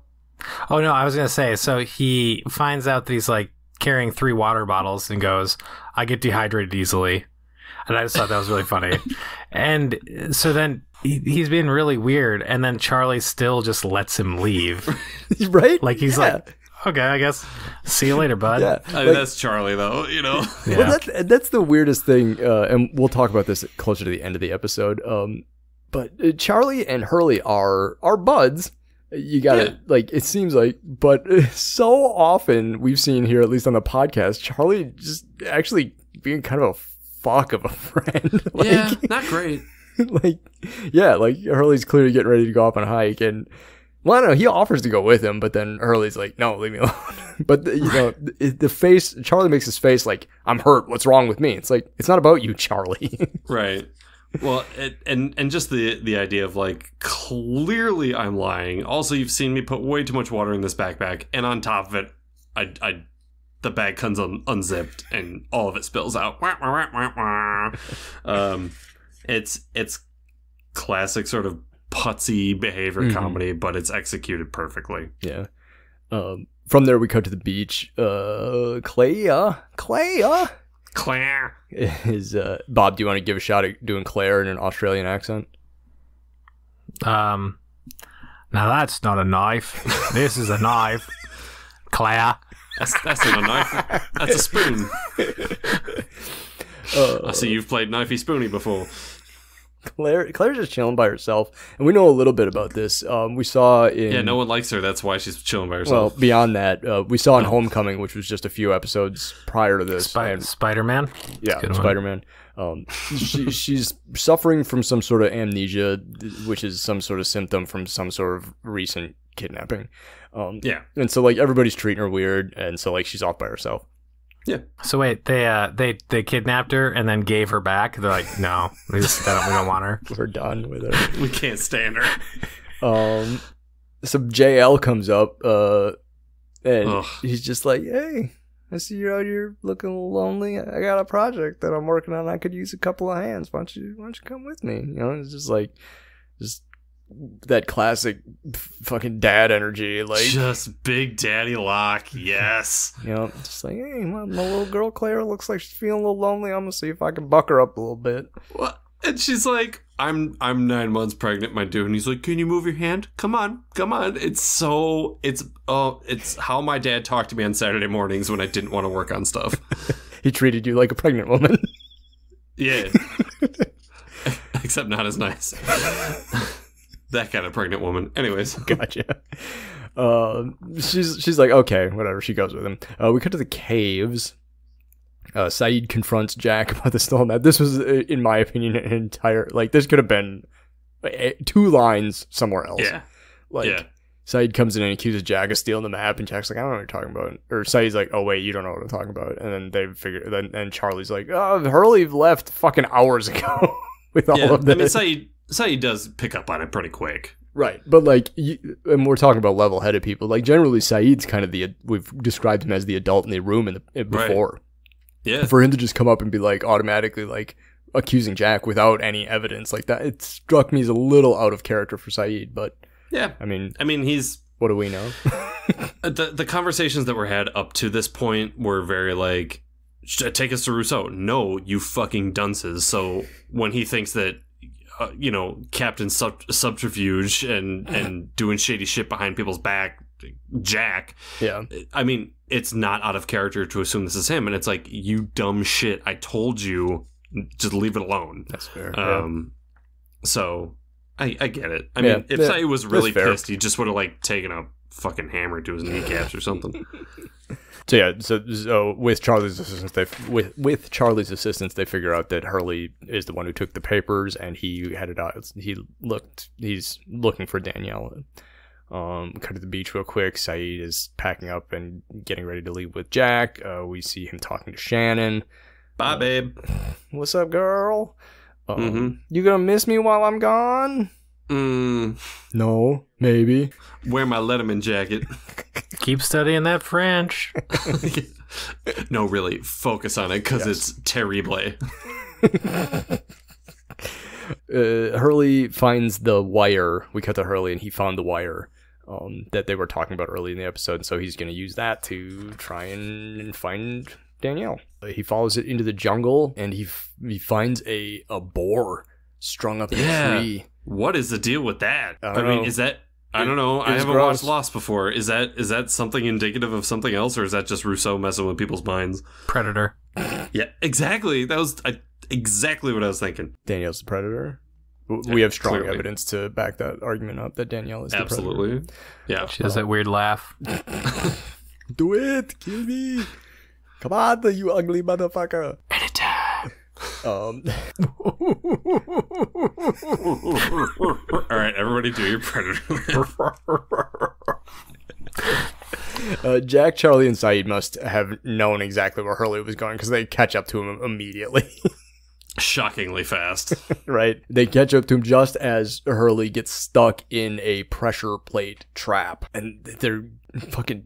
Oh no, I was gonna say. So he finds out that he's like carrying 3 water bottles and goes, "I get dehydrated easily," and I just thought that was really funny. And so then he's being really weird, and then Charlie still just lets him leave, Right? like he's like, "Okay, I guess see you later, bud." Yeah. I mean, that's Charlie, though. You know. Yeah. Well, that's the weirdest thing, and we'll talk about this closer to the end of the episode. But Charlie and Hurley are buds. You gotta like, it seems like, but so often we've seen here, at least on the podcast, Charlie just actually being kind of a fuck of a friend. Like, yeah, not great. like, yeah, like Hurley's clearly getting ready to go up on a hike, and well, I don't know, he offers to go with him, but then Hurley's like, no, leave me alone. But you know, the face, Charlie makes his face like, I'm hurt. What's wrong with me? It's like, it's not about you, Charlie. Right. Well, and just the idea of like, clearly I'm lying. Also, you've seen me put way too much water in this backpack, and on top of it, the bag comes unzipped and all of it spills out. It's classic sort of putsy behavior comedy, but it's executed perfectly. Yeah. From there, we cut to the beach. Claire. Is Bob, do you want to give a shot at doing Claire in an Australian accent? Now that's not a knife. This is a knife, Claire. That's not a knife. That's a spoon. I see you've played Knifey Spoony before. Claire's just chilling by herself, and we know a little bit about this. We saw in... Yeah, no one likes her. That's why she's chilling by herself. Well, beyond that, we saw in Homecoming, which was just a few episodes prior to this. Spider-Man? Yeah, Spider-Man. She's suffering from some sort of amnesia, which is some sort of symptom from some sort of recent kidnapping. Yeah. And so, like, everybody's treating her weird, and so, like, she's off by herself. Yeah. So wait, they kidnapped her and then gave her back. They're like, no, we don't want her. We're done with her. We can't stand her. So JL comes up, and he's just like, "Hey, I see you're out here looking a little lonely. I got a project that I'm working on. I could use a couple of hands. Why don't you come with me?" You know, it's just like, just that classic fucking dad energy, like just big daddy lock. Yes. You know, just like, hey, my little girl Claire looks like she's feeling a little lonely. I'm gonna see if I can buck her up a little bit. What? And she's like, I'm 9 months pregnant, my dude. And he's like, can you move your hand? Come on. It's how my dad talked to me on Saturday mornings when I didn't want to work on stuff. He treated you like a pregnant woman. Yeah. Except not as nice. That kind of pregnant woman. Anyways. Gotcha. She's like, okay, whatever. She goes with him. We cut to the caves. Saeed confronts Jack about the stolen map. This was, in my opinion, an entire... Like, this could have been 2 lines somewhere else. Yeah. Like, yeah. Saeed comes in and accuses Jack of stealing the map, and Jack's like, I don't know what you're talking about. Or Saeed's like, oh, wait, you don't know what I'm talking about. And then they figure... Then Charlie's like, oh, Hurley left fucking hours ago with all of this. I mean, Saeed does pick up on it pretty quick. Right. But, like, and we're talking about level-headed people. Like, generally, Saeed's kind of we've described him as the adult in the room before. Right. Yeah. For him to just come up and be, like, automatically, like, accusing Jack without any evidence like that, it struck me as a little out of character for Saeed, but... Yeah. I mean, he's... What do we know? The conversations that were had up to this point were very, like, take us to Rousseau. No, you fucking dunces. So when he thinks that, Captain Subterfuge and doing shady shit behind people's back, Jack. Yeah. I mean, it's not out of character to assume this is him. And it's like, you dumb shit. I told you, just leave it alone. That's fair. So I get it. I mean, if Saeed was really pissed, he just would have, like, taken a fucking hammer to his kneecaps or something. So with Charlie's assistance, they figure out that Hurley is the one who took the papers, and he headed out. He's looking for Danielle. Cut to the beach real quick. Saeed is packing up and getting ready to leave with Jack. We see him talking to Shannon. Bye, babe. What's up, girl? You gonna miss me while I'm gone? No, maybe. Wear my Letterman jacket. Keep studying that French. No, really, focus on it, because it's terrible. Hurley finds the wire. We cut to Hurley, and he found the wire that they were talking about early in the episode. And so he's going to use that to try and find Danielle. He follows it into the jungle, and he finds a boar strung up in a tree. What is the deal with that? I mean, is that... I don't know. I haven't watched Lost before. Is that something indicative of something else, or is that just Rousseau messing with people's minds? Predator. Yeah, exactly. That was exactly what I was thinking. Danielle's the predator. We have strong clearly. evidence to back that argument up that Danielle is the predator. Absolutely. Yeah. She has that weird laugh. Do it! Kill me! Come on, you ugly motherfucker! Anytime. All right, everybody do your predator. Jack, Charlie, and Saeed must have known exactly where Hurley was going because they catch up to him immediately. Shockingly fast. Right? They catch up to him just as Hurley gets stuck in a pressure plate trap. And they're fucking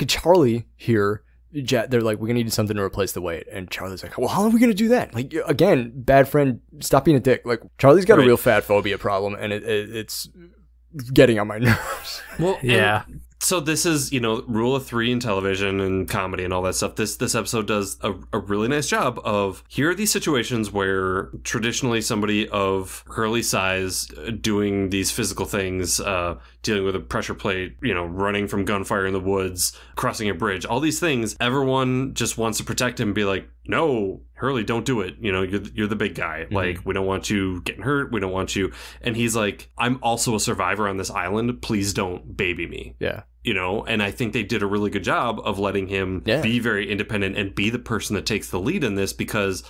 Charlie here. They're like, we're going to need something to replace the weight. And Charlie's like, well, how are we going to do that? Like, again, bad friend, stop being a dick. Like, Charlie's got a real fat phobia problem, and it's getting on my nerves. Well, yeah. So this is, rule of three in television and comedy and all that stuff. This episode does a really nice job of, here are these situations where traditionally somebody of Hurley's size doing these physical things, dealing with a pressure plate, running from gunfire in the woods, crossing a bridge, all these things, everyone just wants to protect him and be like, no, Hurley, don't do it. You're the big guy. Mm-hmm. Like, we don't want you getting hurt. We don't want you. And he's like, I'm also a survivor on this island. Please don't baby me. Yeah. And I think they did a really good job of letting him be very independent and be the person that takes the lead in this, because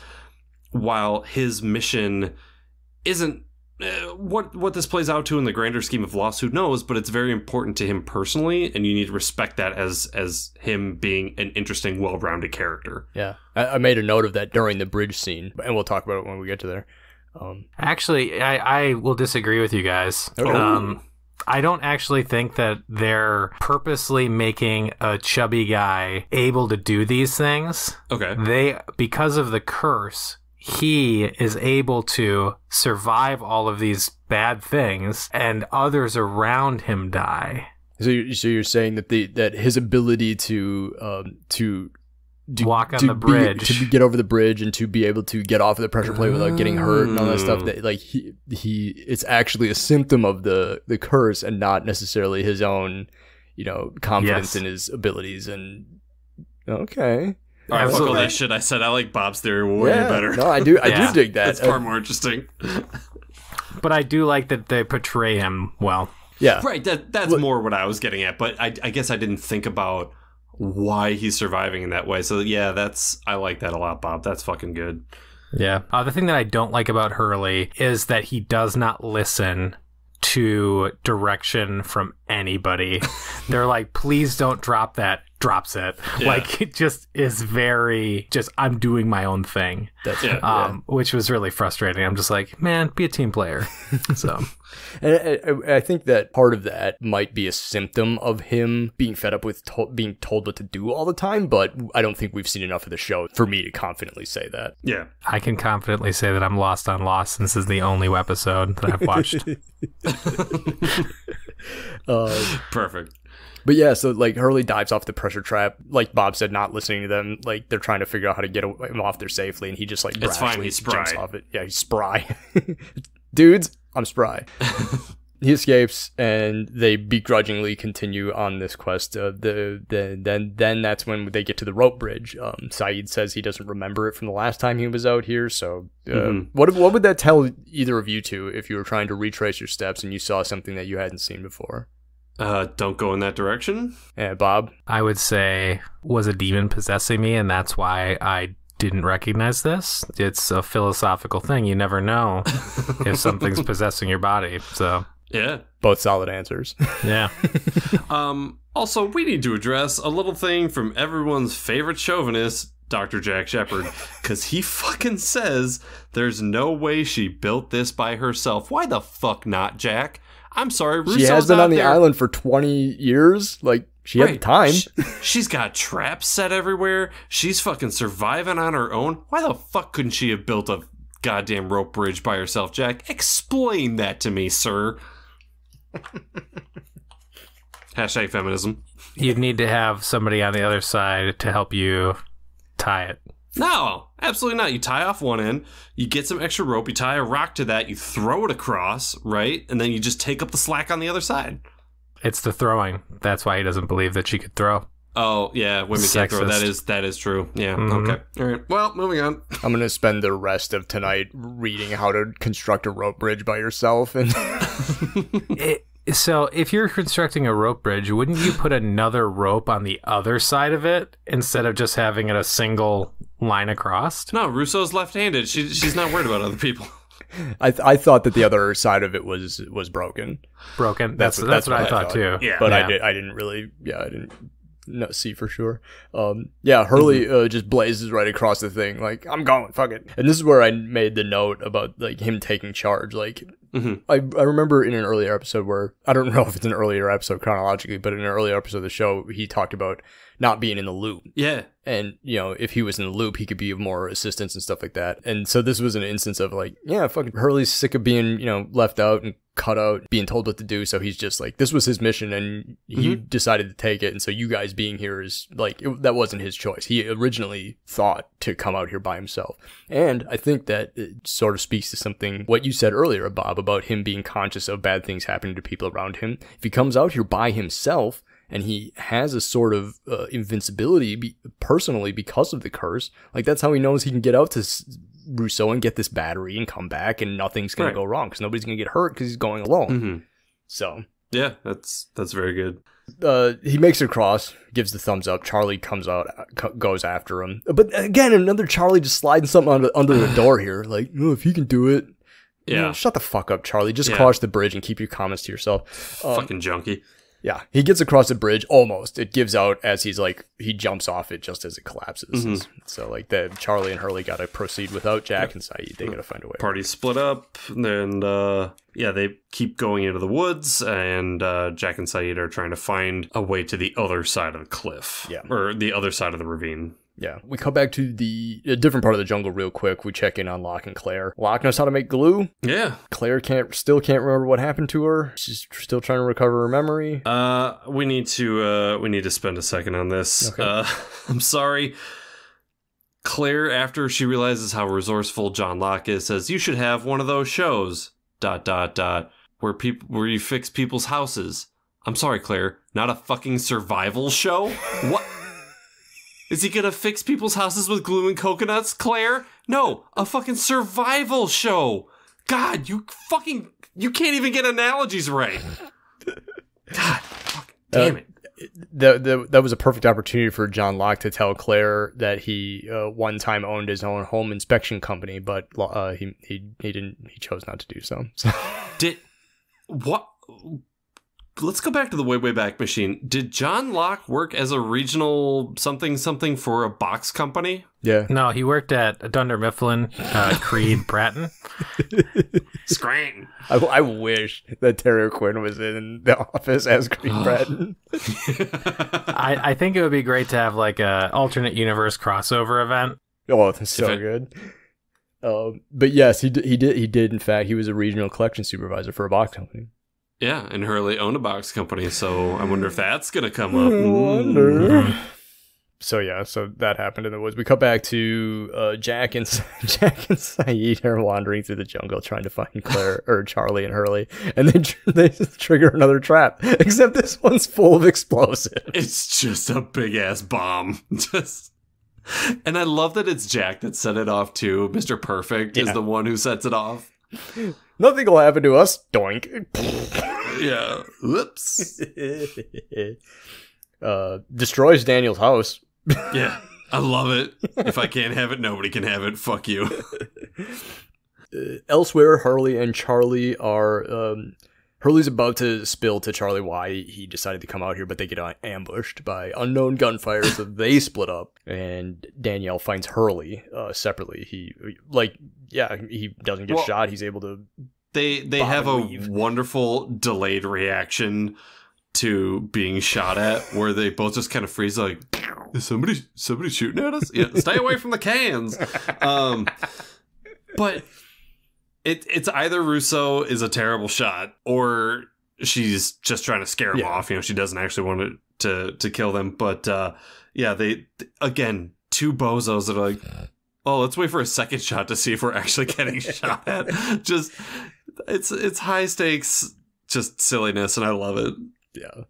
while his mission isn't what this plays out to in the grander scheme of Lost, who knows, but it's very important to him personally, and you need to respect that as him being an interesting, well-rounded character. Yeah. I made a note of that during the bridge scene, and we'll talk about it when we get to there. Actually, I will disagree with you guys. Okay. I don't actually think that they're purposely making a chubby guy able to do these things. Okay. Because of the curse, he is able to survive all of these bad things, and others around him die. So you're saying that his ability to walk on the bridge, to get over the bridge, and to be able to get off of the pressure plate without getting hurt and all that stuff, that like he it's actually a symptom of the curse and not necessarily his own confidence in his abilities. And okay. All right, fuck all that shit I said. I like Bob's theory way better. No, I do dig that. It's far more interesting. But I do like that they portray him well. Yeah. Right, that's more what I was getting at, but I guess I didn't think about why he's surviving in that way. So yeah, I like that a lot, Bob. That's fucking good. Yeah. The thing that I don't like about Hurley is that he does not listen to direction from anybody. They're like, please don't drop that. Drops it. Yeah. Like, it just is very I'm doing my own thing. That's which was really frustrating. I'm just like, man, be a team player. So and I think that part of that might be a symptom of him being fed up with being told what to do all the time, but I don't think we've seen enough of the show for me to confidently say that. Yeah. I can confidently say that I'm lost on Lost, since this is the only episode that I've watched. Perfect. But yeah, so like Hurley dives off the pressure trap, like Bob said, not listening to them. Like, they're trying to figure out how to get him off there safely, and he just like it's fine. He's spry. Jumps off it. Yeah, he's spry. Dudes, I'm spry. He escapes, and they begrudgingly continue on this quest. Then that's when they get to the rope bridge. Saeed says he doesn't remember it from the last time he was out here. So, what would that tell either of you two if you were trying to retrace your steps and you saw something that you hadn't seen before? Don't go in that direction. Yeah, Bob? I would say, was a demon possessing me, and that's why I didn't recognize this. It's a philosophical thing. You never know if something's possessing your body. So yeah, both solid answers. Yeah. Also, we need to address a little thing from everyone's favorite chauvinist, Dr. Jack Shepard, because he fucking says there's no way she built this by herself. Why the fuck not, Jack? I'm sorry, Rousseau's she has been on the there. island for 20 years. Like, she had the time. She's got traps set everywhere. She's fucking surviving on her own. Why the fuck couldn't she have built a goddamn rope bridge by herself, Jack. Explain that to me, sir. Hashtag feminism. You'd need to have somebody on the other side to help you tie it. No, absolutely not. You tie off one end, you get some extra rope, you tie a rock to that, you throw it across, right? And then you just take up the slack on the other side. It's the throwing. That's why he doesn't believe that she could throw. Oh, yeah, women can't throw. That is true. Yeah, okay. All right, well, moving on. I'm going to spend the rest of tonight reading how to construct a rope bridge by yourself. And So if you're constructing a rope bridge, wouldn't you put another rope on the other side of it instead of just having it a single line across? No, Russo's left-handed. She's not worried about other people. I thought that the other side of it was broken. Broken? That's what I thought too. Yeah. But I didn't really, I didn't see for sure. Hurley just blazes right across the thing, like, I'm going, fuck it. And this is where I made the note about, like, him taking charge. Like, I remember in an earlier episode where, I don't know if it's an earlier episode chronologically, but in an earlier episode of the show, he talked about not being in the loop. Yeah. And, if he was in the loop, he could be of more assistance and stuff like that. And so this was an instance of, like, yeah, fucking Hurley's sick of being, left out and cut out, being told what to do. So he's just like, this was his mission and he decided to take it. And so you guys being here is like, that wasn't his choice. He originally thought to come out here by himself. And I think that it sort of speaks to something, what you said earlier, Bob, about him being conscious of bad things happening to people around him. If he comes out here by himself, and he has a sort of invincibility personally because of the curse. Like, that's how he knows he can get out to Russo and get this battery and come back, and nothing's going to go wrong because nobody's going to get hurt because he's going alone. So yeah, that's very good. He makes it across, gives the thumbs up. Charlie comes out, goes after him. But again, another Charlie just sliding something under the door here. Like, if he can do it. Yeah. Shut the fuck up, Charlie. Just cross the bridge and keep your comments to yourself. Fucking junkie. Yeah, he gets across the bridge almost. It gives out as he jumps off it just as it collapses. So like Charlie and Hurley got to proceed without Jack and Saeed. They got to find a way. Party split up, and they keep going into the woods, and Jack and Saeed are trying to find a way to the other side of the cliff, or the other side of the ravine. Yeah, we come back to a different part of the jungle real quick. We check in on Locke and Claire. Locke knows how to make glue. Yeah. Claire still can't remember what happened to her. She's still trying to recover her memory. We need to spend a second on this. Okay. I'm sorry. Claire, after she realizes how resourceful John Locke is, says, "You should have one of those shows, ... where you fix people's houses." I'm sorry, Claire, not a fucking survival show? What? Is he gonna fix people's houses with glue and coconuts, Claire? No, a fucking survival show. God, you can't even get analogies right. God, damn it. That was a perfect opportunity for John Locke to tell Claire that he one time owned his own home inspection company, but he chose not to do so. What? Let's go back to the way back machine. Did John Locke work as a regional something for a box company? Yeah. No, he worked at Dunder Mifflin, Creed, Bratton. Scranton. I wish that Terry Quinn was in the office as Creed Bratton. I think it would be great to have like a alternate universe crossover event. Oh, that's so good. But yes, he did. In fact, he was a regional collection supervisor for a box company. Yeah, and Hurley owned a box company, so I wonder if that's going to come up. I wonder. So that happened in the woods. We cut back to Jack and Saeed are wandering through the jungle trying to find Claire or Charlie and Hurley, and they trigger another trap. Except this one's full of explosives. It's just a big ass bomb. And I love that it's Jack that set it off too. Mr. Perfect is the one who sets it off. Nothing will happen to us. Doink. Yeah. Whoops. Destroys Daniel's house. Yeah. I love it. If I can't have it, nobody can have it. Fuck you. Elsewhere, Hurley and Charlie are... Hurley's about to spill to Charlie why he decided to come out here, but they get ambushed by unknown gunfire, so they split up, and Danielle finds Hurley separately. He doesn't get shot. He's able to... They have a wonderful delayed reaction to being shot at, where they both just kind of freeze, like, is somebody shooting at us? Yeah, stay away from the cans. But it's either Rousseau is a terrible shot or she's just trying to scare him off. She doesn't actually want to kill them. But they again, two bozos that are like, oh, let's wait for a second shot to see if we're actually getting shot at. Just it's high stakes, just silliness, and I love it. Yeah.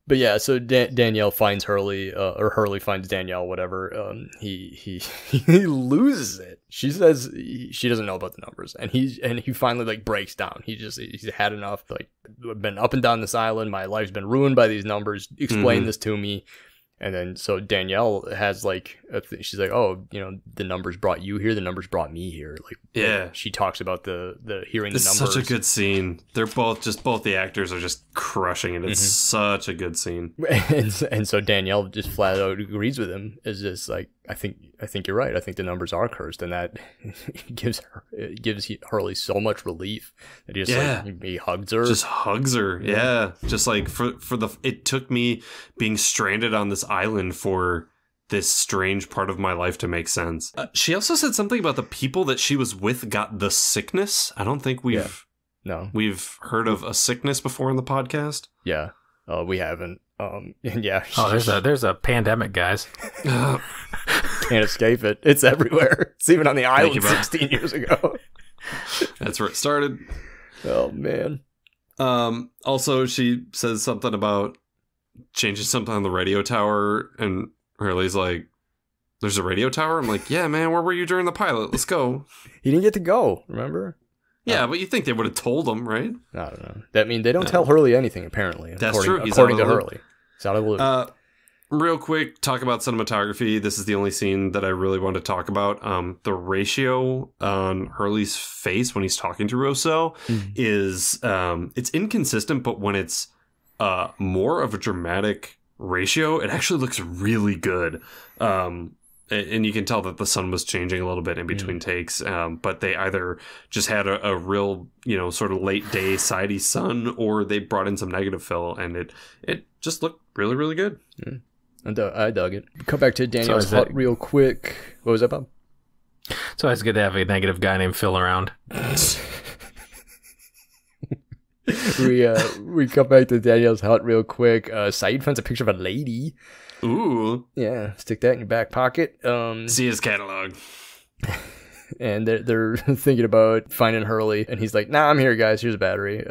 But yeah, so Danielle finds Hurley, or Hurley finds Danielle, whatever. He loses it. She says she doesn't know about the numbers, and he finally like breaks down. He's had enough. Like, I've been up and down this island. My life's been ruined by these numbers. Explain this to me. And then so Danielle has like she's like, oh, the numbers brought you here. The numbers brought me here. Like, she talks about the hearing the numbers. It's such a good scene. They're both the actors are just crushing it. It's such a good scene. And so Danielle just flat out agrees with him. Is just like, I think you're right. I think the numbers are cursed, and that gives Hurley so much relief that he just he hugs her. Just hugs her. Yeah. Just like it took me being stranded on this island for this strange part of my life to make sense. She also said something about the people that she was with got the sickness. I don't think we've heard of a sickness before in the podcast. Yeah. We haven't. There's a pandemic, guys. Can't escape it. It's everywhere. It's even on the island 16 years ago. That's where it started. Oh, man. Also, she says something about changing something on the radio tower, and Hurley's like, there's a radio tower? I'm like, yeah, man, where were you during the pilot? Let's go. He didn't get to go, remember? Yeah, but you think they would have told him, right? I don't know. They don't tell Hurley anything, apparently. That's true. According to Hurley. He's out of the loop. Real quick, talk about cinematography. This is the only scene that I really want to talk about. The ratio on Hurley's face when he's talking to Rousseau is it's inconsistent, but when it's more of a dramatic ratio, it actually looks really good. And you can tell that the sun was changing a little bit in between takes, but they either just had a real, sort of late day sidey sun, or they brought in some negative fill, and it just looked really, really good. I dug it. Come back to Danielle's hut real quick. What was that, Bob? So it's good to have a negative guy named Phil around. We come back to Danielle's hut real quick. Saeed finds a picture of a lady. Ooh. Yeah, stick that in your back pocket. See his catalog. And they're thinking about finding Hurley, and he's like, nah, I'm here, guys. Here's a battery.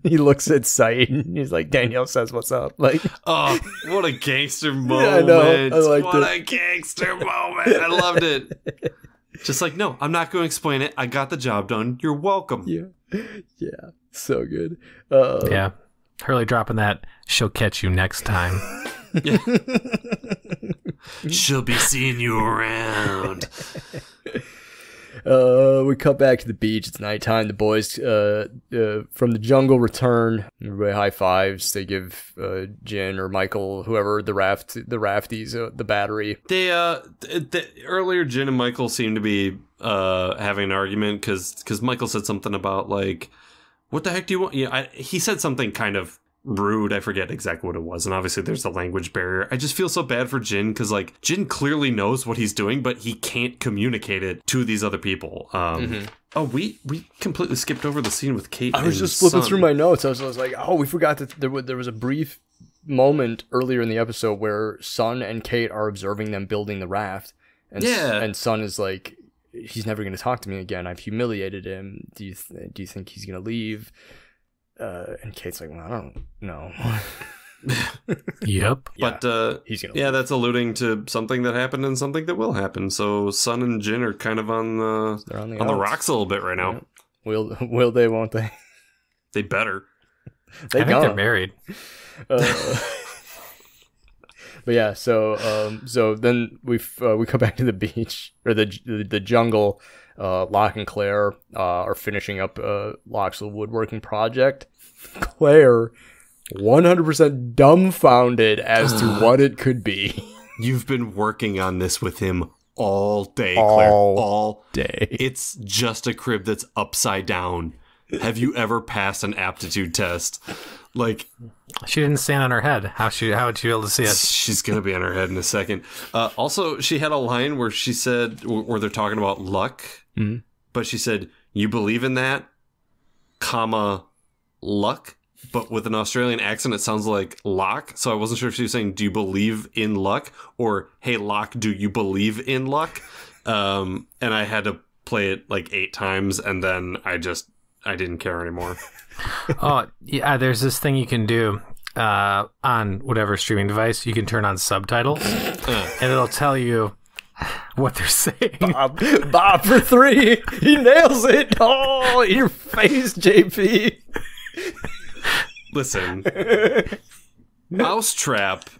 He looks at Saeed, and he's like, Danielle says what's up. Like, oh, what a gangster moment. Yeah, I know. I liked what a gangster moment. I loved it. Just like, no, I'm not going to explain it. I got the job done. You're welcome. Yeah. So good. Yeah. Hurley dropping that, she'll catch you next time. Yeah. She'll be seeing you around. We cut back to the beach. It's nighttime. The boys from the jungle return. Everybody high fives. They give Jin or Michael, whoever, the rafties, the battery. They earlier, Jin and Michael seemed to be having an argument because Michael said something about like, what the heck do you want? He said something kind of rude. I forget exactly what it was. And obviously there's the language barrier. I just feel so bad for Jin because like Jin clearly knows what he's doing, but he can't communicate it to these other people. Oh, we completely skipped over the scene with Kate. I was just flipping through my notes. I was like, oh, we forgot that there was a brief moment earlier in the episode where Sun and Kate are observing them building the raft. And Sun is like, he's never going to talk to me again. I've humiliated him. Do you think he's going to leave? And Kate's like, well, I don't know. Yep. But he's gonna leave. That's alluding to something that happened and something that will happen. So Sun and Jin are kind of on the rocks a little bit right now. Yeah. Will they? Won't they? They better. I think they're married. But yeah, so then we come back to the beach or the jungle. Locke and Claire are finishing up Locke's woodworking project. Claire, 100% dumbfounded as to what it could be. You've been working on this with him all day, Claire. All day. It's just a crib that's upside down. Have you ever passed an aptitude test? Like, She didn't stand on her head. How would she be able to see it? she's gonna be on her head in a second. Also, she had a line where she said, where they're talking about luck, but she said, "You believe in that, comma, luck." But with an Australian accent, it sounds like lock. So I wasn't sure if she was saying, "Do you believe in luck?" or "Hey, Lock, do you believe in luck?" And I had to play it like 8 times, and then I didn't care anymore. Oh, yeah, there's this thing you can do on whatever streaming device. You can turn on subtitles, and it'll tell you what they're saying. Bob for 3. He nails it. Oh, your face, JP. Listen, Mousetrap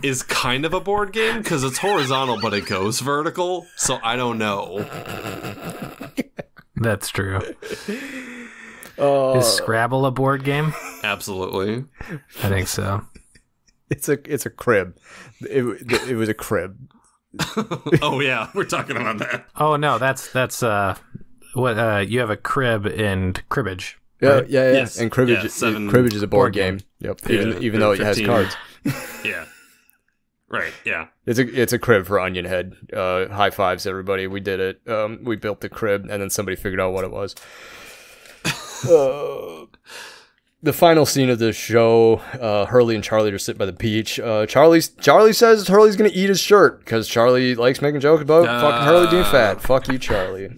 is kind of a board game because it's horizontal, but it goes vertical. So I don't know. That's true. Is Scrabble a board game? Absolutely. I think so. It's a crib. It was a crib. Oh yeah, we're talking about that. Oh no, that's what you have a crib and cribbage. Yeah, right? yeah. Yes. And cribbage, Yeah, cribbage is a board board game. game. Yep. Even though it has 15. cards. Yeah. Right. Yeah. It's a crib for Onion Head. High fives, everybody. We did it. We built the crib, and then somebody figured out what it was. The final scene of the show, Hurley and Charlie are sitting by the beach. Charlie says Hurley's gonna eat his shirt because Charlie likes making jokes about fucking Hurley being fat. Fuck you, Charlie.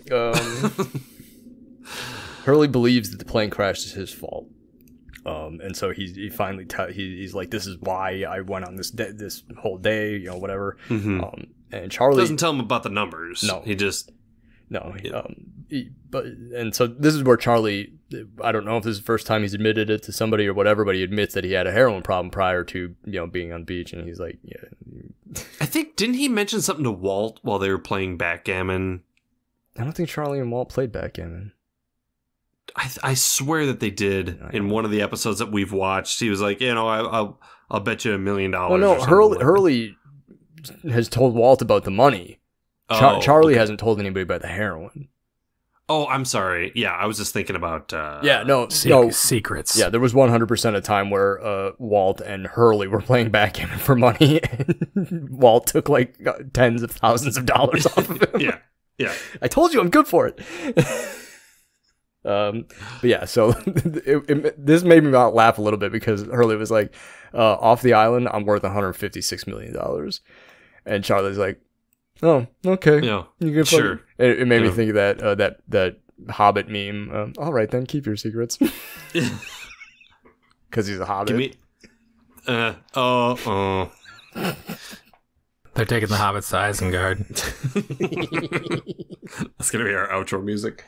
Hurley believes that the plane crash is his fault. And so he finally he's like, this is why I went on this whole day, you know, whatever. Mm-hmm. And Charlie doesn't tell him about the numbers. No. He just and so this is where Charlie, I don't know if this is the first time he's admitted it to somebody or whatever, but he admits that he had a heroin problem prior to, you know, being on the beach, and he's like, yeah. I think, didn't he mention something to Walt while they were playing backgammon? I don't think Charlie and Walt played backgammon. I swear that they did in one of the episodes that we've watched. He was like, you know, I'll bet you $1 million. Oh no, Hurley has told Walt about the money. Charlie hasn't told anybody about the heroin. Oh, I'm sorry. Yeah, I was just thinking about... secrets. Yeah, there was 100% a time where Walt and Hurley were playing backgammon for money, and Walt took like tens of thousands of dollars off of him. Yeah. I told you I'm good for it. But yeah, so this made me laugh a little bit because Hurley was like, off the island, I'm worth $156 million. And Charlie's like, oh, okay. Yeah, you can sure. It made me think of that Hobbit meme. All right, then, keep your secrets. Because he's a Hobbit. They're taking the Hobbit to Isengard. That's going to be our outro music.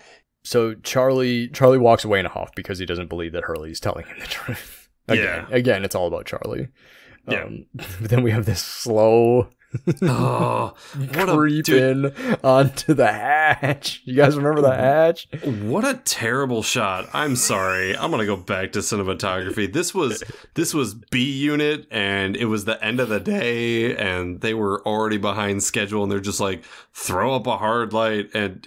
So Charlie walks away in a huff because he doesn't believe that Hurley's telling him the truth. Again, it's all about Charlie. But then we have this slow creep in onto the hatch. You guys remember the hatch? What a terrible shot. I'm sorry. I'm gonna go back to cinematography. This was B unit, and it was the end of the day, and they were already behind schedule, and they're just like, throw up a hard light and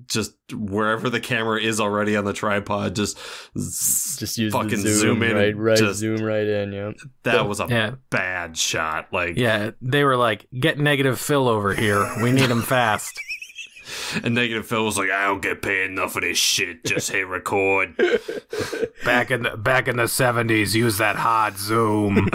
just wherever the camera is already on the tripod, just use fucking the zoom in, zoom right in. Yeah, that was a bad shot. Like, they were like, get negative Phil over here. We need him fast. And negative Phil was like, I don't get paid enough of this shit. Just hit record. Back in the 70s, use that hard zoom.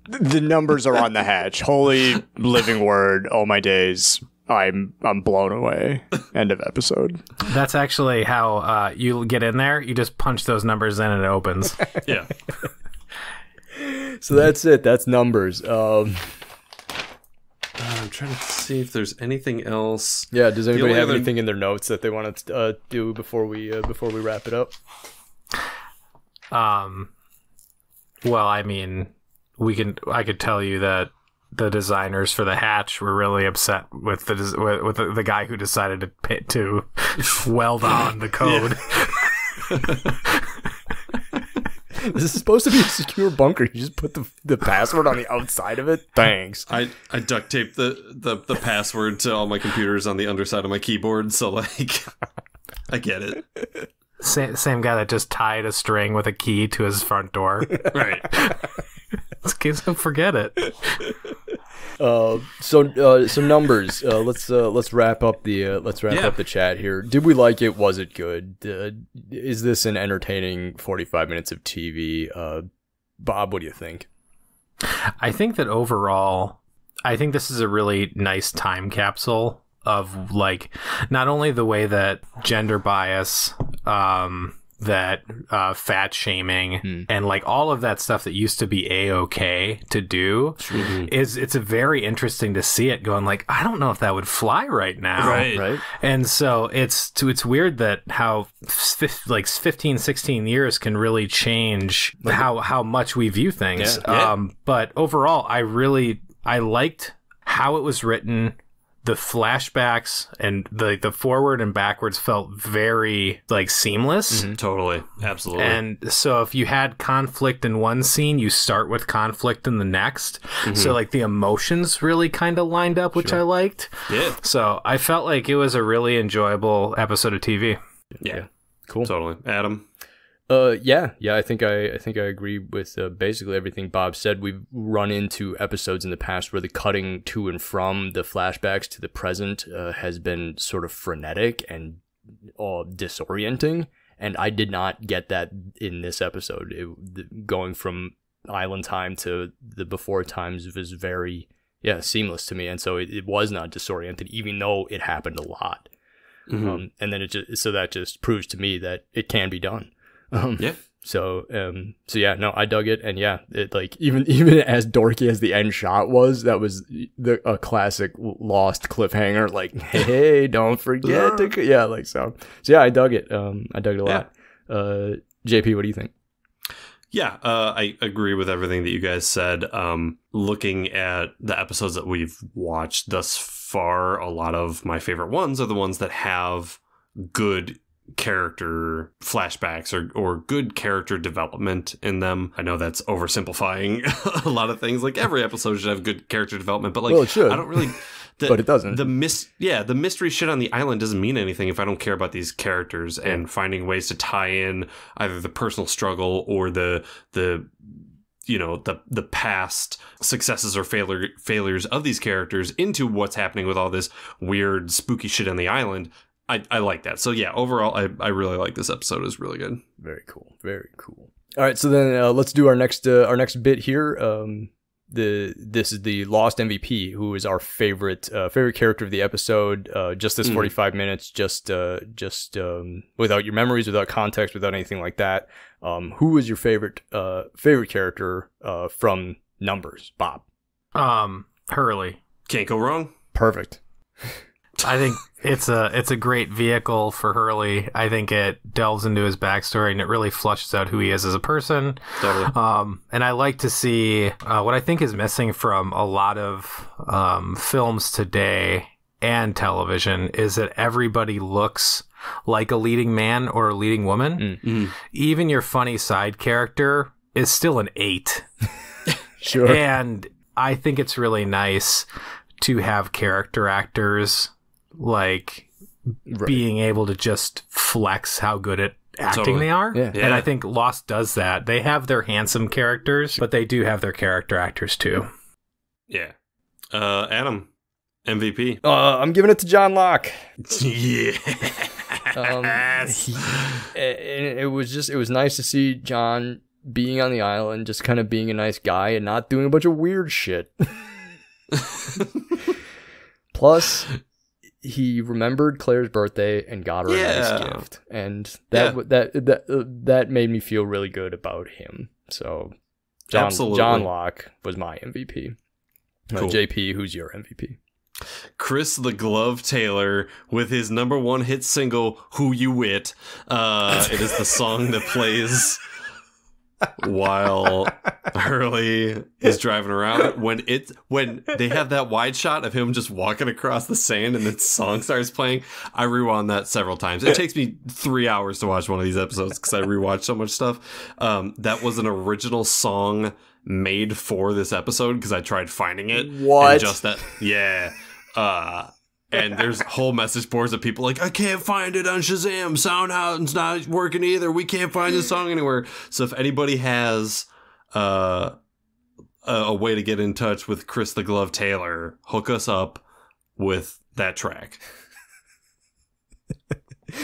The numbers are on the hatch. Holy living word! Oh my days. I'm blown away. End of episode. That's actually how you get in there. You just punch those numbers in and it opens. Yeah. So that's it. That's numbers. I'm trying to see if there's anything else. Yeah. Does anybody have anything in their notes that they want to do before we wrap it up? Well, I mean, I could tell you that the designers for the hatch were really upset with the guy who decided to weld on the code. This is supposed to be a secure bunker. You just put the password on the outside of it. Thanks. I duct taped the password to all my computers on the underside of my keyboard, so like I get it. Same guy that just tied a string with a key to his front door. Right. This kid's gonna forget it. So numbers. Let's wrap up the chat here. Did we like it? Was it good? Is this an entertaining 45 minutes of TV? Bob, what do you think? I think that overall, I think this is a really nice time capsule of like not only the way that gender bias, that fat shaming and like all of that stuff that used to be a-okay to do it's a very interesting to see it going like, I don't know if that would fly right now. Right. And so it's weird that how 15-16 years can really change how much we view things. But overall I liked how it was written. The flashbacks and the forward and backwards felt very like seamless. Totally. Absolutely. And so if you had conflict in one scene, you start with conflict in the next. So like the emotions really kind of lined up, which I liked. Yeah. So I felt like it was a really enjoyable episode of TV. Yeah. Cool. Totally. Adam? Yeah. I think I agree with basically everything Bob said. We've run into episodes in the past where the cutting to and from the flashbacks to the present has been sort of frenetic and disorienting, and I did not get that in this episode. Going from island time to the before times was very seamless to me, and so it was not disoriented, even though it happened a lot. And then that just proves to me that it can be done. So yeah, no, I dug it, and yeah, it like even as dorky as the end shot was, that was a classic Lost cliffhanger. Like, hey, don't forget to like so yeah, I dug it. I dug it a lot. JP, what do you think? Yeah, I agree with everything that you guys said. Looking at the episodes that we've watched thus far, a lot of my favorite ones are the ones that have good character flashbacks or good character development in them. I know that's oversimplifying a lot of things. Like every episode should have good character development, but like, well, it should. I don't really... but it doesn't. The mystery shit on the island doesn't mean anything if I don't care about these characters and finding ways to tie in either the personal struggle or the past successes or failures of these characters into what's happening with all this weird, spooky shit on the island. I like that. So yeah, overall, I really like this episode. It was really good. Very cool. Very cool. All right, so then let's do our next bit here. This is the Lost MVP, who is our favorite character of the episode. Just this 45 minutes, just without your memories, without context, without anything like that. Who is your favorite character from Numbers, Bob? Hurley. Can't go wrong. Perfect. I think it's a great vehicle for Hurley. I think it delves into his backstory and it really flushes out who he is as a person. Totally. And I like to see what I think is missing from a lot of films today and television is that everybody looks like a leading man or a leading woman. Mm-hmm. Even your funny side character is still an 8. Sure. And I think it's really nice to have character actors like being able to just flex how good at acting they are. Yeah. And I think Lost does that. They have their handsome characters, but they do have their character actors too. Yeah. Adam, MVP. I'm giving it to John Locke. Yeah. It was nice to see John being on the island, just kind of being a nice guy and not doing a bunch of weird shit. Plus, he remembered Claire's birthday and got her a nice gift, and that made me feel really good about him. So, John Locke was my MVP. Cool. JP, who's your MVP? Chris the Glove Taylor with his #1 hit single "Who You Wit." It is the song that plays while Hurley is driving around. When they have that wide shot of him just walking across the sand and the song starts playing, I rewound that several times. It takes me 3 hours to watch one of these episodes because I rewatch so much stuff. That was an original song made for this episode because I tried finding it. What? And just that, yeah. And there's whole message boards of people like, I can't find it on Shazam. SoundHound's not working either. We can't find the song anywhere. So if anybody has a way to get in touch with Chris the Glove Taylor, hook us up with that track.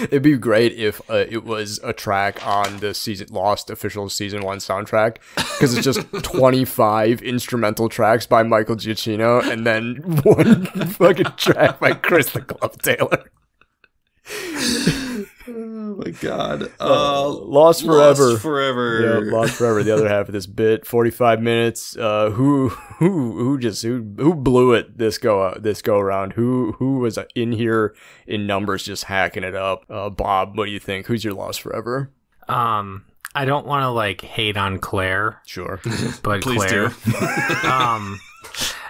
It'd be great if it was a track on the Lost official season 1 soundtrack, because it's just 25 instrumental tracks by Michael Giacchino and then one fucking track by Chris the Glove Taylor. Oh my god. Lost Forever. Lost Forever. Yeah, Lost Forever. The other half of this bit, 45 minutes. Who blew it this go around? Who was in here in numbers just hacking it up? Bob, what do you think? Who's your Lost Forever? I don't want to like hate on Claire. Sure. But Please Claire. do.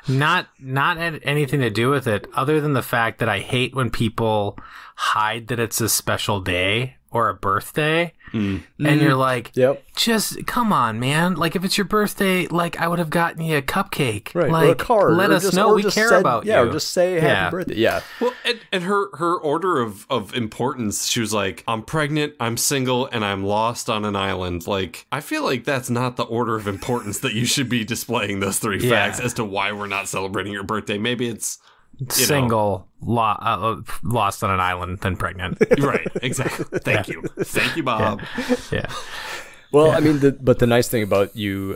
Not had anything to do with it, other than the fact that I hate when people hide that it's a special day or a birthday, and you're like, Yep. just come on, man. Like, if it's your birthday, like, I would have gotten you a cupcake, Right, like, or a card. let or us just, know or we just care said, about you. Yeah, or just say happy birthday. Yeah. Well, and her order of importance, she was like, I'm pregnant, I'm single, and I'm lost on an island. Like, I feel like that's not the order of importance that you should be displaying those three facts as to why we're not celebrating your birthday. Maybe it's single, lost on an island, then pregnant. Right, exactly. Thank you, Bob. Yeah. Well, I mean, but the nice thing about you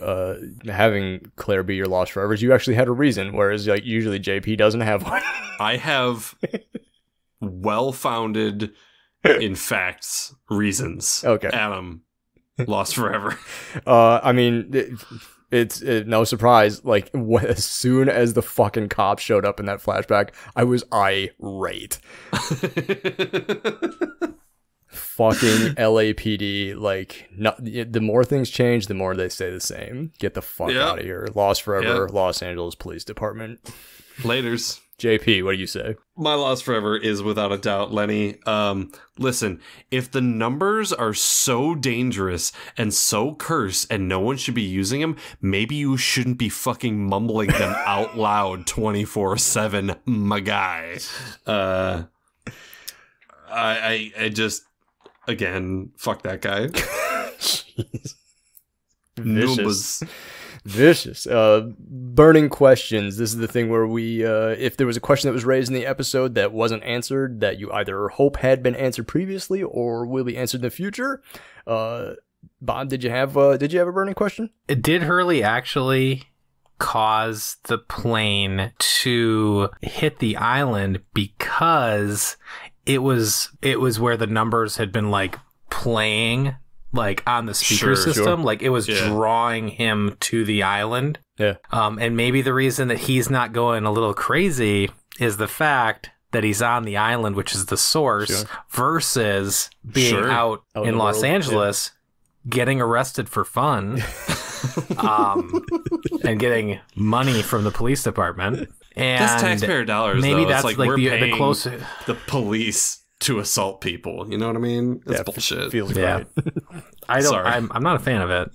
having Claire be your Lost Forever is you actually had a reason, whereas like usually JP doesn't have one. I have well-founded, in facts, reasons. Okay. Adam, Lost Forever. I mean, it's no surprise. Like, as soon as the fucking cops showed up in that flashback, I was irate. Fucking LAPD. Like, the more things change, the more they stay the same. Get the fuck out of here. Lost Forever, Los Angeles Police Department. Laters. JP, what do you say? My Lost Forever is without a doubt Lenny. Listen, if the numbers are so dangerous and so cursed and no one should be using them, maybe you shouldn't be fucking mumbling them out loud 24/7, my guy. I just, again, fuck that guy. Jeez. Vicious. Burning questions. This is the thing where we, if there was a question that was raised in the episode that wasn't answered, that you either hope had been answered previously or will be answered in the future. Bob, did you have a burning question? Did Hurley actually cause the plane to hit the island because it was where the numbers had been like playing like on the speaker system? Sure. Like it was drawing him to the island. Yeah. And maybe the reason that he's not going a little crazy is the fact that he's on the island, which is the source, versus being out in Los Angeles, getting arrested for fun, and getting money from the police department. And that's taxpayer dollars. Maybe though. that's like like we're paying the close. The police to assault people. You know what I mean? That's bullshit. Feels right. I don't. I'm not a fan of it.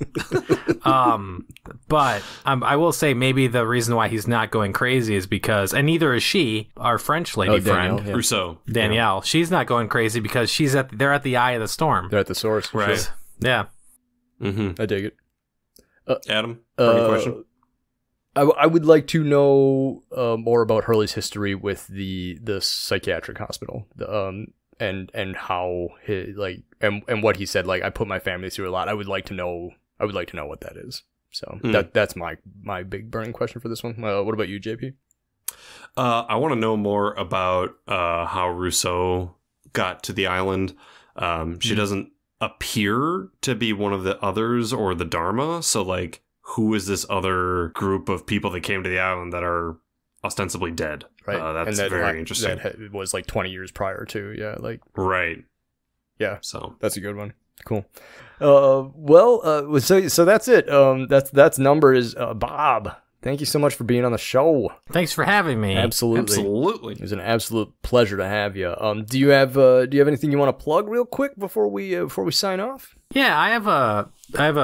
But I will say maybe the reason why he's not going crazy is because, and neither is she, our French lady friend Rousseau, Danielle. Yeah. She's not going crazy because they're at the eye of the storm. They're at the source, right? Sure. Yeah. Mm-hmm. I dig it. Adam, burning question. I would like to know more about Hurley's history with the psychiatric hospital, and how and what he said. Like, I put my family through a lot. I would like to know what that is. So that's my big burning question for this one. What about you, JP? I want to know more about how Rousseau got to the island. She doesn't appear to be one of the others or the Dharma. So, like, who is this other group of people that came to the island that are ostensibly dead? Right. That's very interesting. That was like 20 years prior to, right. Yeah. So that's a good one. Cool. So that's it. That's numbers. Bob, thank you so much for being on the show. Thanks for having me. Absolutely. It was an absolute pleasure to have you. Do you have anything you want to plug real quick before we sign off? Yeah, I have a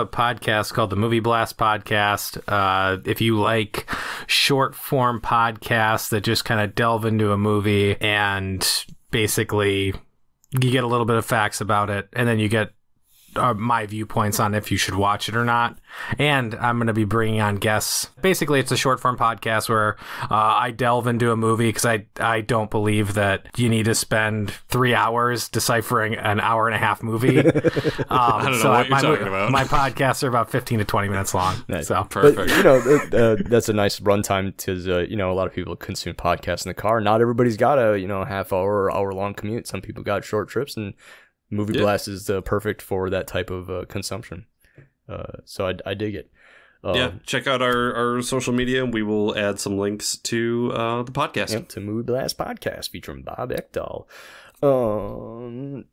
podcast called the Movie Blast Podcast. If you like short form podcasts that just kind of delve into a movie and basically you get a little bit of facts about it, and then you get my viewpoints on if you should watch it or not. And I'm going to be bringing on guests. Basically, it's a short form podcast where I delve into a movie because I don't believe that you need to spend 3 hours deciphering an hour and a half movie. I don't know what you're talking about. My podcasts are about 15 to 20 minutes long. Nice. So Perfect. But, that's a nice runtime because, a lot of people consume podcasts in the car. Not everybody's got a, half hour, hour-long commute. Some people got short trips, and Movie Blast is perfect for that type of consumption. So I dig it. Check out our social media, and we will add some links to the podcast. Yep, to Movie Blast Podcast featuring Bob Ekdahl. So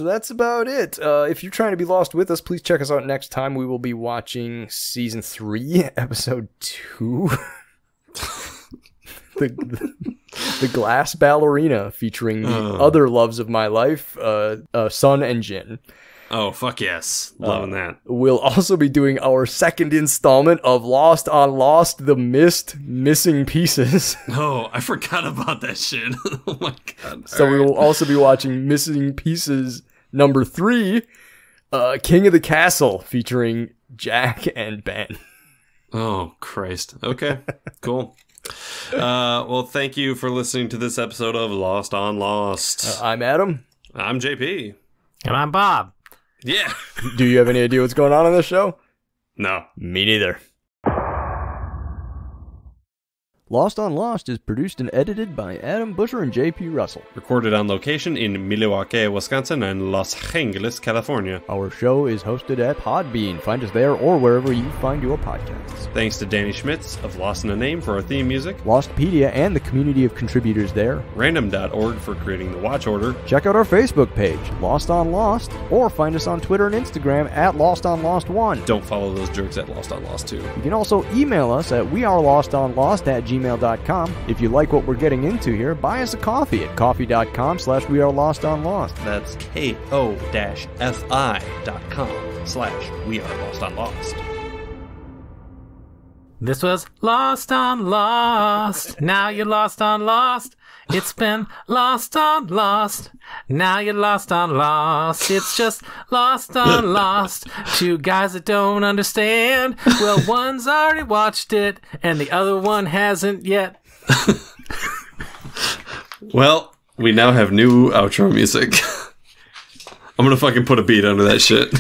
that's about it. If you're trying to be lost with us, please check us out next time. We will be watching Season 3, Episode 2. The Glass Ballerina, featuring the other loves of my life, Sun and Jin. Oh, fuck yes. Loving that. We'll also be doing our second installment of Lost on Lost, The Mist, Missing Pieces. Oh, I forgot about that shit. Oh my god. So we will also be watching Missing Pieces number 3, King of the Castle, featuring Jack and Ben. Oh, Christ. Okay, cool. Well, thank you for listening to this episode of Lost on Lost. I'm Adam. I'm JP. And I'm Bob. Yeah. Do you have any idea what's going on this show? No. Me neither. Lost on Lost is produced and edited by Adam Busher and JP Russell. Recorded on location in Milwaukee, Wisconsin and Los Angeles, California. Our show is hosted at Podbean. Find us there or wherever you find your podcasts. Thanks to Danny Schmitz of Lost in a Name for our theme music. Lostpedia and the community of contributors there. Random.org for creating the watch order. Check out our Facebook page, Lost on Lost, or find us on Twitter and Instagram at Lost on Lost 1. Don't follow those jerks at Lost on Lost 2. You can also email us at wearelostonlost@gmail.com. If you like what we're getting into here, buy us a coffee at coffee.com/wearelostonlost. That's ko-fi.com/wearelostonlost. This was Lost on Lost. Now you're lost on Lost. It's been Lost on Lost. Now you're lost on Lost. It's just Lost on Lost. Two guys that don't understand. Well, one's already watched it, and the other one hasn't yet. Well, we now have new outro music. I'm gonna fucking put a beat under that shit.